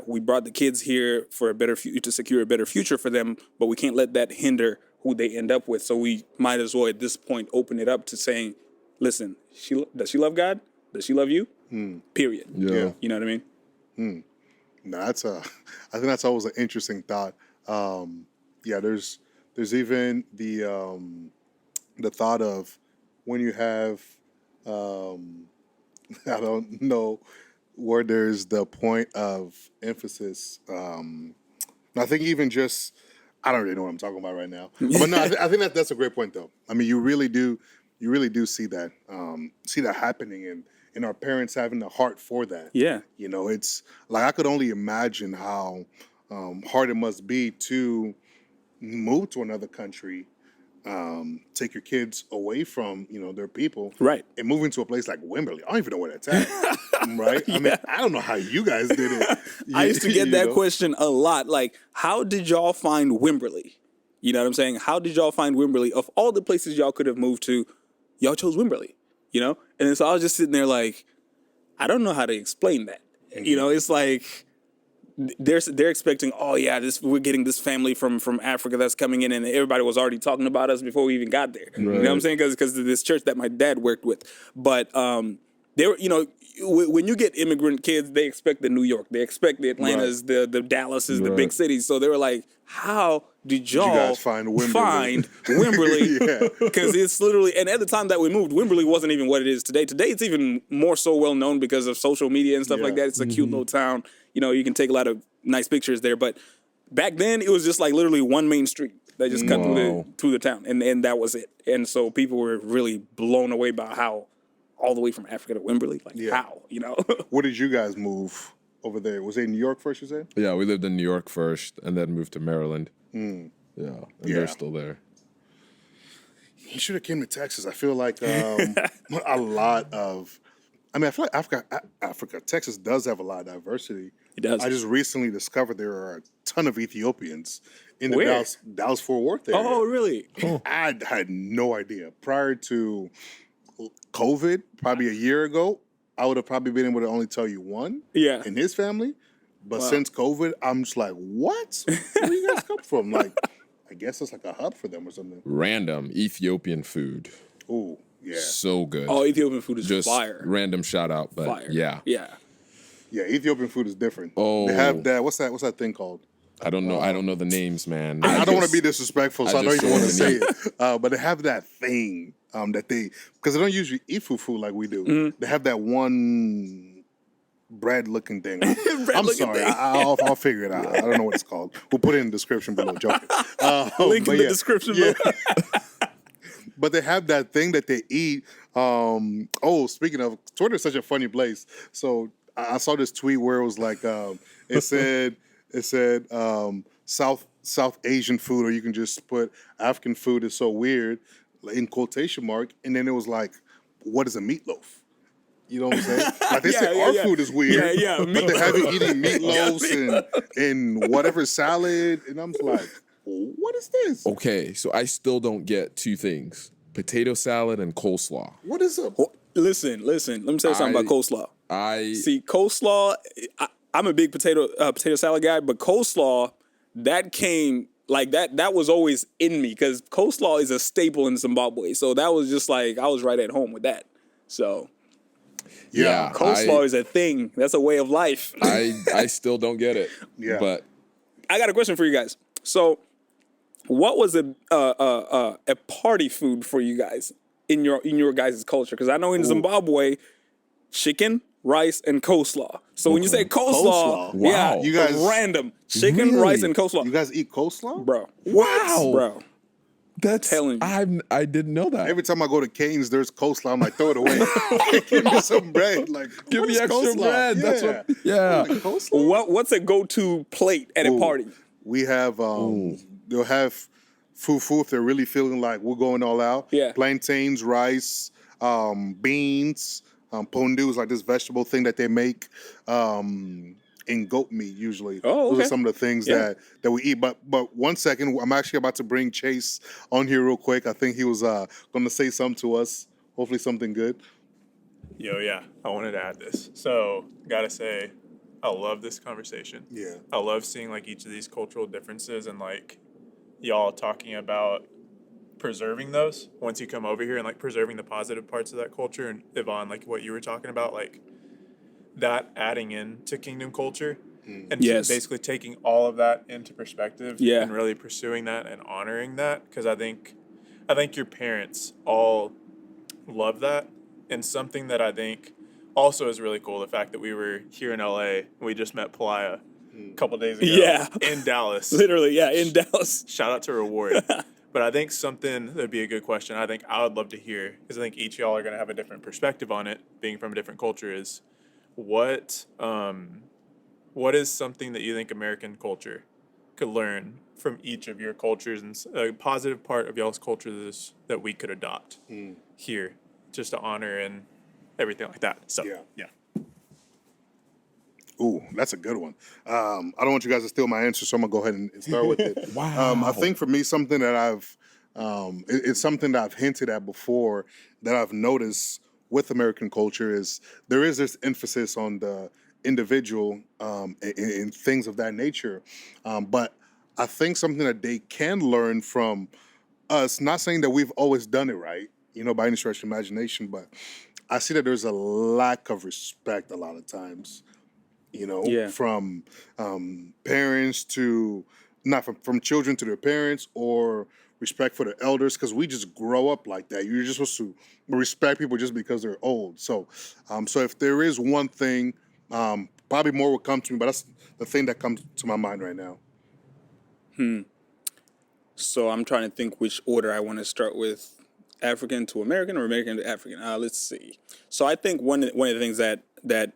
we brought the kids here for a better to secure a better future for them, but we can't let that hinder who they end up with. So we might as well at this point open it up to saying, listen, does she love God? Does she love you? Period. Yeah. You know what I mean? No, I think that's always an interesting thought. There's even the thought of when you have I don't know where there's the point of emphasis. I think even just, I don't really know what I'm talking about right now. But no, I think that's a great point though. I mean, you really do see that happening, and our parents having the heart for that. Yeah. It's like, I could only imagine how hard it must be to move to another country, take your kids away from, their people. Right. And moving to a place like Wimberley. I don't even know where that's at. Right? I mean, I don't know how you guys did it. I used to get that question a lot. Like, how did y'all find Wimberley? You know what I'm saying? How did y'all find Wimberley? Of all the places y'all could have moved to, y'all chose Wimberley, And then so I was just sitting there like, I don't know how to explain that. It's like, they're expecting, we're getting this family from Africa that's coming in, and everybody was already talking about us before we even got there. Right. You know what I'm saying? Because of this church that my dad worked with. But they were, when you get immigrant kids, they expect the New York, they expect the Atlantas, the Dallases, the big cities. So they were like, how did y'all guys find Wimberley? Because it's literally, and at the time that we moved, Wimberley wasn't even what it is today. Today it's even more so well known because of social media and stuff like that. It's a cute little town. You can take a lot of nice pictures there. But back then it was just like literally one main street that just cut through the town, and that was it. And so people were really blown away by how all the way from Africa to Wimberley, how, Where did you guys move over there? Was it New York first, you said? Yeah, we lived in New York first and then moved to Maryland. and Yeah. they're still there. He should have came to Texas. I feel like a lot of. I mean, I feel like Africa, Texas does have a lot of diversity. It does. I just recently discovered there are a ton of Ethiopians in the Where? Dallas-Fort Worth area. Oh, really? I had no idea. Prior to COVID, probably a year ago, I would have probably been able to only tell you one Yeah. in his family. But Wow. since COVID, I'm just like, what? Where do you guys come from? Like, I guess it's like a hub for them or something. Random Ethiopian food. Oh, yeah. So good. Oh, Ethiopian food is Just fire. random shout out, but Fire. yeah. Yeah. Yeah, Ethiopian food is different. Oh. They have that. What's that thing called? I don't know. I don't know the names, man. I don't want to just- be disrespectful, so I I don't just even want to saw say the it. But they have that thing that they, because they don't usually eat food like we do. Mm-hmm. They have that one bread-looking thing. I'm Bread-looking sorry. thing. I'll figure it out. I don't know what it's called. We'll put it in the description below. Joking. Link but in the yeah. description Yeah. below. But they have that thing that they eat. Speaking of, Twitter is such a funny place. So I saw this tweet where it was like, it said South Asian food, or you can just put African food is so weird in quotation mark, and then it was like, what is a meatloaf? You know what I'm saying? Like they say our food is weird, Yeah, but they have you eating meatloafs and whatever salad, and I'm just like, what is this? Okay, so I still don't get two things: potato salad and coleslaw. What is a Listen. Let me tell you something about coleslaw. I See, coleslaw. I'm a big potato salad guy, but coleslaw that came like that. That was always in me because coleslaw is a staple in Zimbabwe. So that was just like I was right at home with that. So yeah, coleslaw is a thing. That's a way of life. I still don't get it. Yeah. But I got a question for you guys. So, what was a party food for you guys in your guys' culture? Because I know in Zimbabwe, chicken, rice, and coleslaw. So when you say coleslaw, Coleslaw? yeah, Wow. You guys- random chicken, Really? rice, and coleslaw, you guys eat coleslaw? bro. Wow. bro. that's Telling you. I didn't know that. Every time I go to Cane's, there's coleslaw. I'm like, throw it away. Give me some bread. Like, Give what me is extra coleslaw? bread. That's what. Yeah. Like, coleslaw? What's a go-to plate at a party? We have they'll have fufu if they're really feeling like we're going all out. Yeah. Plantains, rice, beans, pondu is like this vegetable thing that they make in goat meat usually. Oh, Those okay. are some of the things Yeah. that we eat. But 1 second, I'm actually about to bring Chase on here real quick. I think he was going to say something to us. Hopefully something good. Yeah, I wanted to add this. So, gotta say, I love this conversation. Yeah. I love seeing like each of these cultural differences and like y'all talking about preserving those once you come over here and like preserving the positive parts of that culture. And Yvonne, like what you were talking about, like that adding in to kingdom culture and Yes. basically taking all of that into perspective Yeah. and really pursuing that and honoring that. Because I think your parents all love that. And something that I think also is really cool, the fact that we were here in LA and we just met Pelaiah a couple days ago Yeah. in Dallas. Literally, yeah, in Dallas. Shout out to Reward. But I think something that'd be a good question, I think I would love to hear, because I think each of y'all are going to have a different perspective on it, being from a different culture, is what is something that you think American culture could learn from each of your cultures, and a positive part of y'all's culture that we could adopt here, just to honor and everything like that. So, yeah. Ooh, that's a good one. I don't want you guys to steal my answer, so I'm gonna go ahead and start with it. Wow. I think for me, something that it's something that I've hinted at before that I've noticed with American culture is there is this emphasis on the individual in things of that nature. But I think something that they can learn from us, not saying that we've always done it right, by any stretch of imagination, but I see that there's a lack of respect a lot of times. Yeah. From parents to not from children to their parents, or respect for the elders, because we just grow up like that. You're just supposed to respect people just because they're old. So if there is one thing, probably more will come to me, but that's the thing that comes to my mind right now. So I'm trying to think which order I want to start with, African to American or American to African. Let's see. So I think one of the things that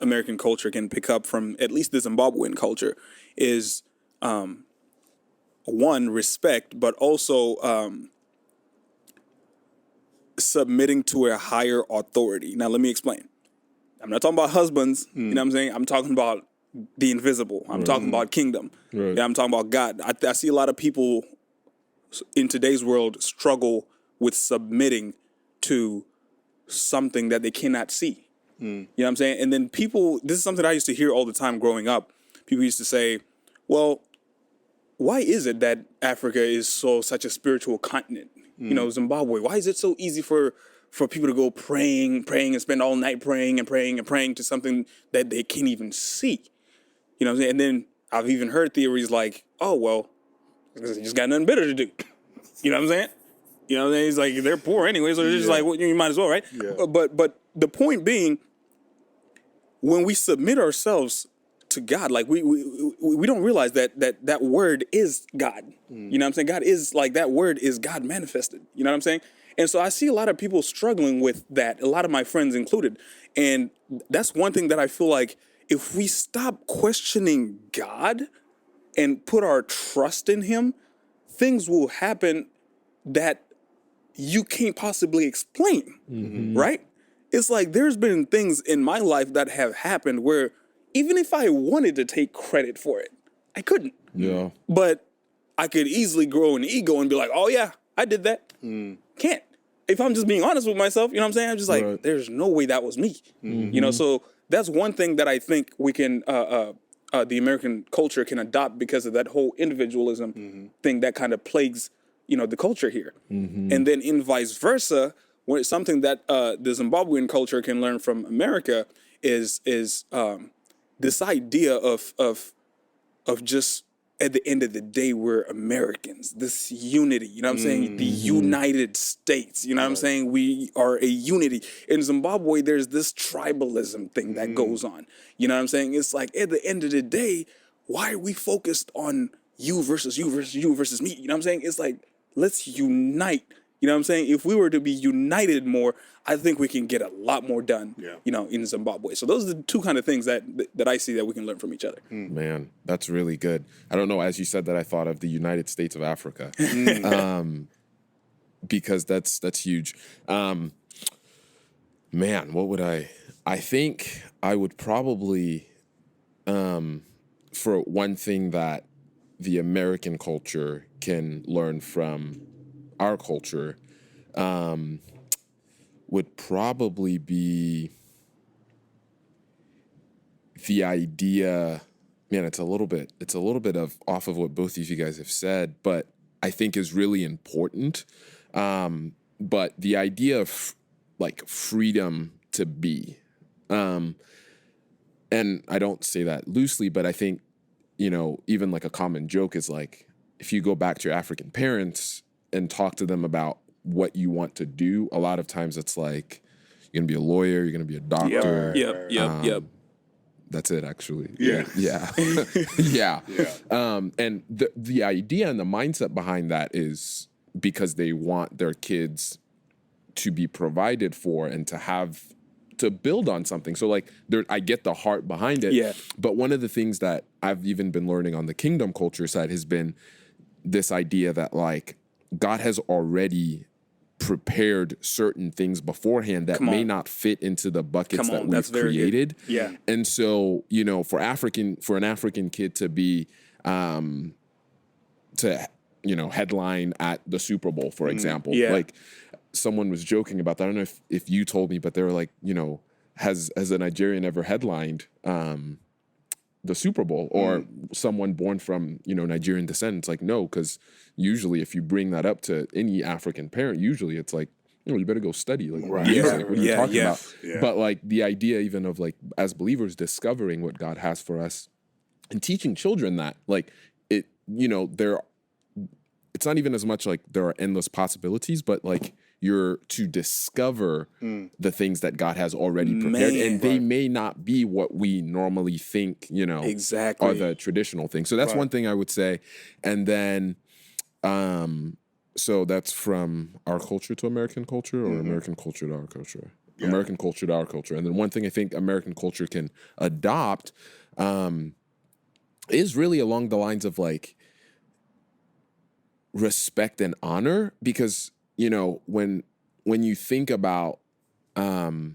American culture can pick up from at least the Zimbabwean culture is one, respect, but also submitting to a higher authority. Now, let me explain. I'm not talking about husbands. You know what I'm saying? I'm talking about the invisible. I'm talking about kingdom. Right. Yeah, I'm talking about God. I see a lot of people in today's world struggle with submitting to something that they cannot see. You know what I'm saying? And then people, this is something I used to hear all the time growing up. People used to say, well, why is it that Africa is such a spiritual continent? You know, Zimbabwe, why is it so easy for people to go praying and spend all night praying to something that they can't even see? You know what I'm saying? And then I've even heard theories like, oh, well, they just got nothing better to do. You know what I'm saying? You know what I'm saying? It's like, they're poor anyway, so they're just like, well, you might as well, right? Yeah. But the point being, when we submit ourselves to God, like we don't realize that word is God. You know what I'm saying? God is like, that word is God manifested. You know what I'm saying? And so I see a lot of people struggling with that, a lot of my friends included. And that's one thing that I feel like, if we stop questioning God and put our trust in him, things will happen that you can't possibly explain, right? It's like, there's been things in my life that have happened where even if I wanted to take credit for it, I couldn't. Yeah. But I could easily grow an ego and be like, oh yeah, I did that. Can't. If I'm just being honest with myself, you know what I'm saying? I'm just like, Right. there's no way that was me. You know, so that's one thing that I think we can, the American culture can adopt, because of that whole individualism thing that kind of plagues, you know, the culture here. And then in vice versa, when it's something that the Zimbabwean culture can learn from America is this idea of just, at the end of the day, we're Americans. This unity, you know what I'm saying? The United States, you know what I'm saying? We are a unity. In Zimbabwe, there's this tribalism thing that goes on. You know what I'm saying? It's like, at the end of the day, why are we focused on you versus you versus you versus me? You know what I'm saying? It's like, let's unite. You know what I'm saying? If we were to be united more, I think we can get a lot more done, you know, in Zimbabwe. So those are the two kind of things that I see that we can learn from each other. Man, that's really good. I don't know, as you said that, I thought of the United States of Africa. Because that's huge. Man, what would I think I would probably, for one thing that the American culture can learn from our culture, would probably be the idea. Man, it's a little bit of off of what both of you guys have said, but I think is really important. But the idea of like freedom to be, and I don't say that loosely, but I think, you know, even like a common joke is like, if you go back to your African parents and talk to them about what you want to do, a lot of times it's like, you're gonna be a lawyer, you're gonna be a doctor. Yep. That's it, actually. Yeah. Yeah. And the idea and the mindset behind that is because they want their kids to be provided for and to build on something. So like, I get the heart behind it. Yeah. But one of the things that I've even been learning on the kingdom culture side has been this idea that like, God has already prepared certain things beforehand that may not fit into the buckets that we've created. Yeah. And so, you know, for an African kid to be, to, you know, headline at the Super Bowl, for example, like someone was joking about that. I don't know if you told me, but they were like, you know, has a Nigerian ever headlined, the Super Bowl, or someone born from, you know, Nigerian descent? It's like, no, because usually if you bring that up to any African parent, usually it's like, you know, you better go study. Like, Right. what are you talking about? Yeah. But like the idea even of like, as believers, discovering what God has for us and teaching children that, like, it, you know, it's not even as much like there are endless possibilities, but like, you're to discover the things that God has already prepared. And they may not be what we normally think, you know, are the traditional things. So that's one thing I would say. And then, so that's from our culture to American culture, or American culture to our culture? Yeah. American culture to our culture. And then one thing I think American culture can adopt is really along the lines of like, respect and honor, because, you know, when you think about the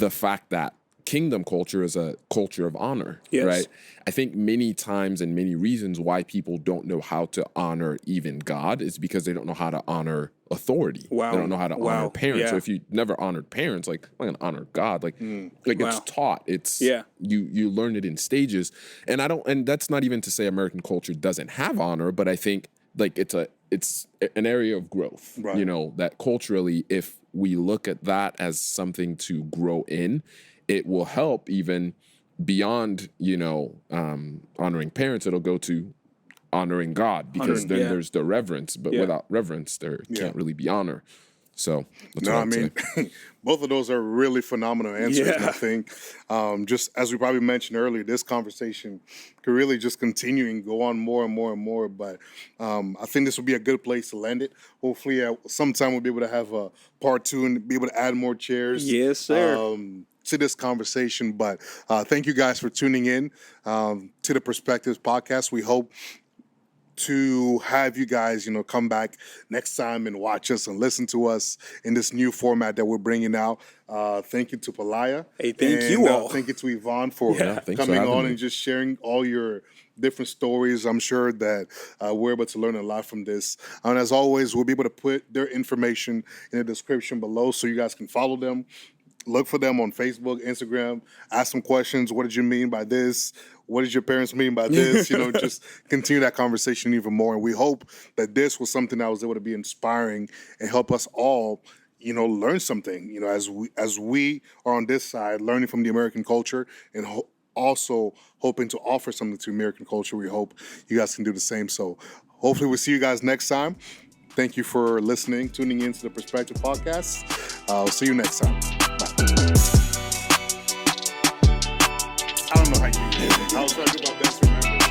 fact that kingdom culture is a culture of honor, Yes. right? I think many times and many reasons why people don't know how to honor even God is because they don't know how to honor authority. Wow. They don't know how to honor parents. Yeah. So if you never honored parents, like, I'm not gonna honor God. Like Wow. it's taught. It's Yeah. you learn it in stages. And that's not even to say American culture doesn't have honor, but I think like it's an area of growth. Right. You know, that culturally, if we look at that as something to grow in, it will help even beyond, you know, honoring parents. It'll go to honoring God, because then there's the reverence, but without reverence, there can't really be honor. So that's No, what I I'd mean, say. both of those are really phenomenal answers. And I Yeah. think, just as we probably mentioned earlier, this conversation could really just continue and go on more and more and more. But I think this would be a good place to land it. Hopefully, sometime we'll be able to have a part 2 and be able to add more chairs. Yes, sir. To this conversation. But thank you guys for tuning in to the Perspectives podcast. We hope to have you guys, you know, come back next time and watch us and listen to us in this new format that we're bringing out. Thank you to Pelaiah. Hey, thank you all. Thank you to Yvonne for thanks for coming having on me. and just sharing all your different stories. I'm sure that we're able to learn a lot from this. And as always, we'll be able to put their information in the description below so you guys can follow them. Look for them on Facebook, Instagram, ask them questions. What did you mean by this? What did your parents mean by this? You know, just continue that conversation even more. And we hope that this was something that was able to be inspiring and help us all, you know, learn something, you know, as we are on this side, learning from the American culture and also hoping to offer something to American culture. We hope you guys can do the same. So hopefully we'll see you guys next time. Thank you for listening, tuning in to the Perspective Podcast. I'll see you next time. I don't know how you did it. I was trying to do my best to remember.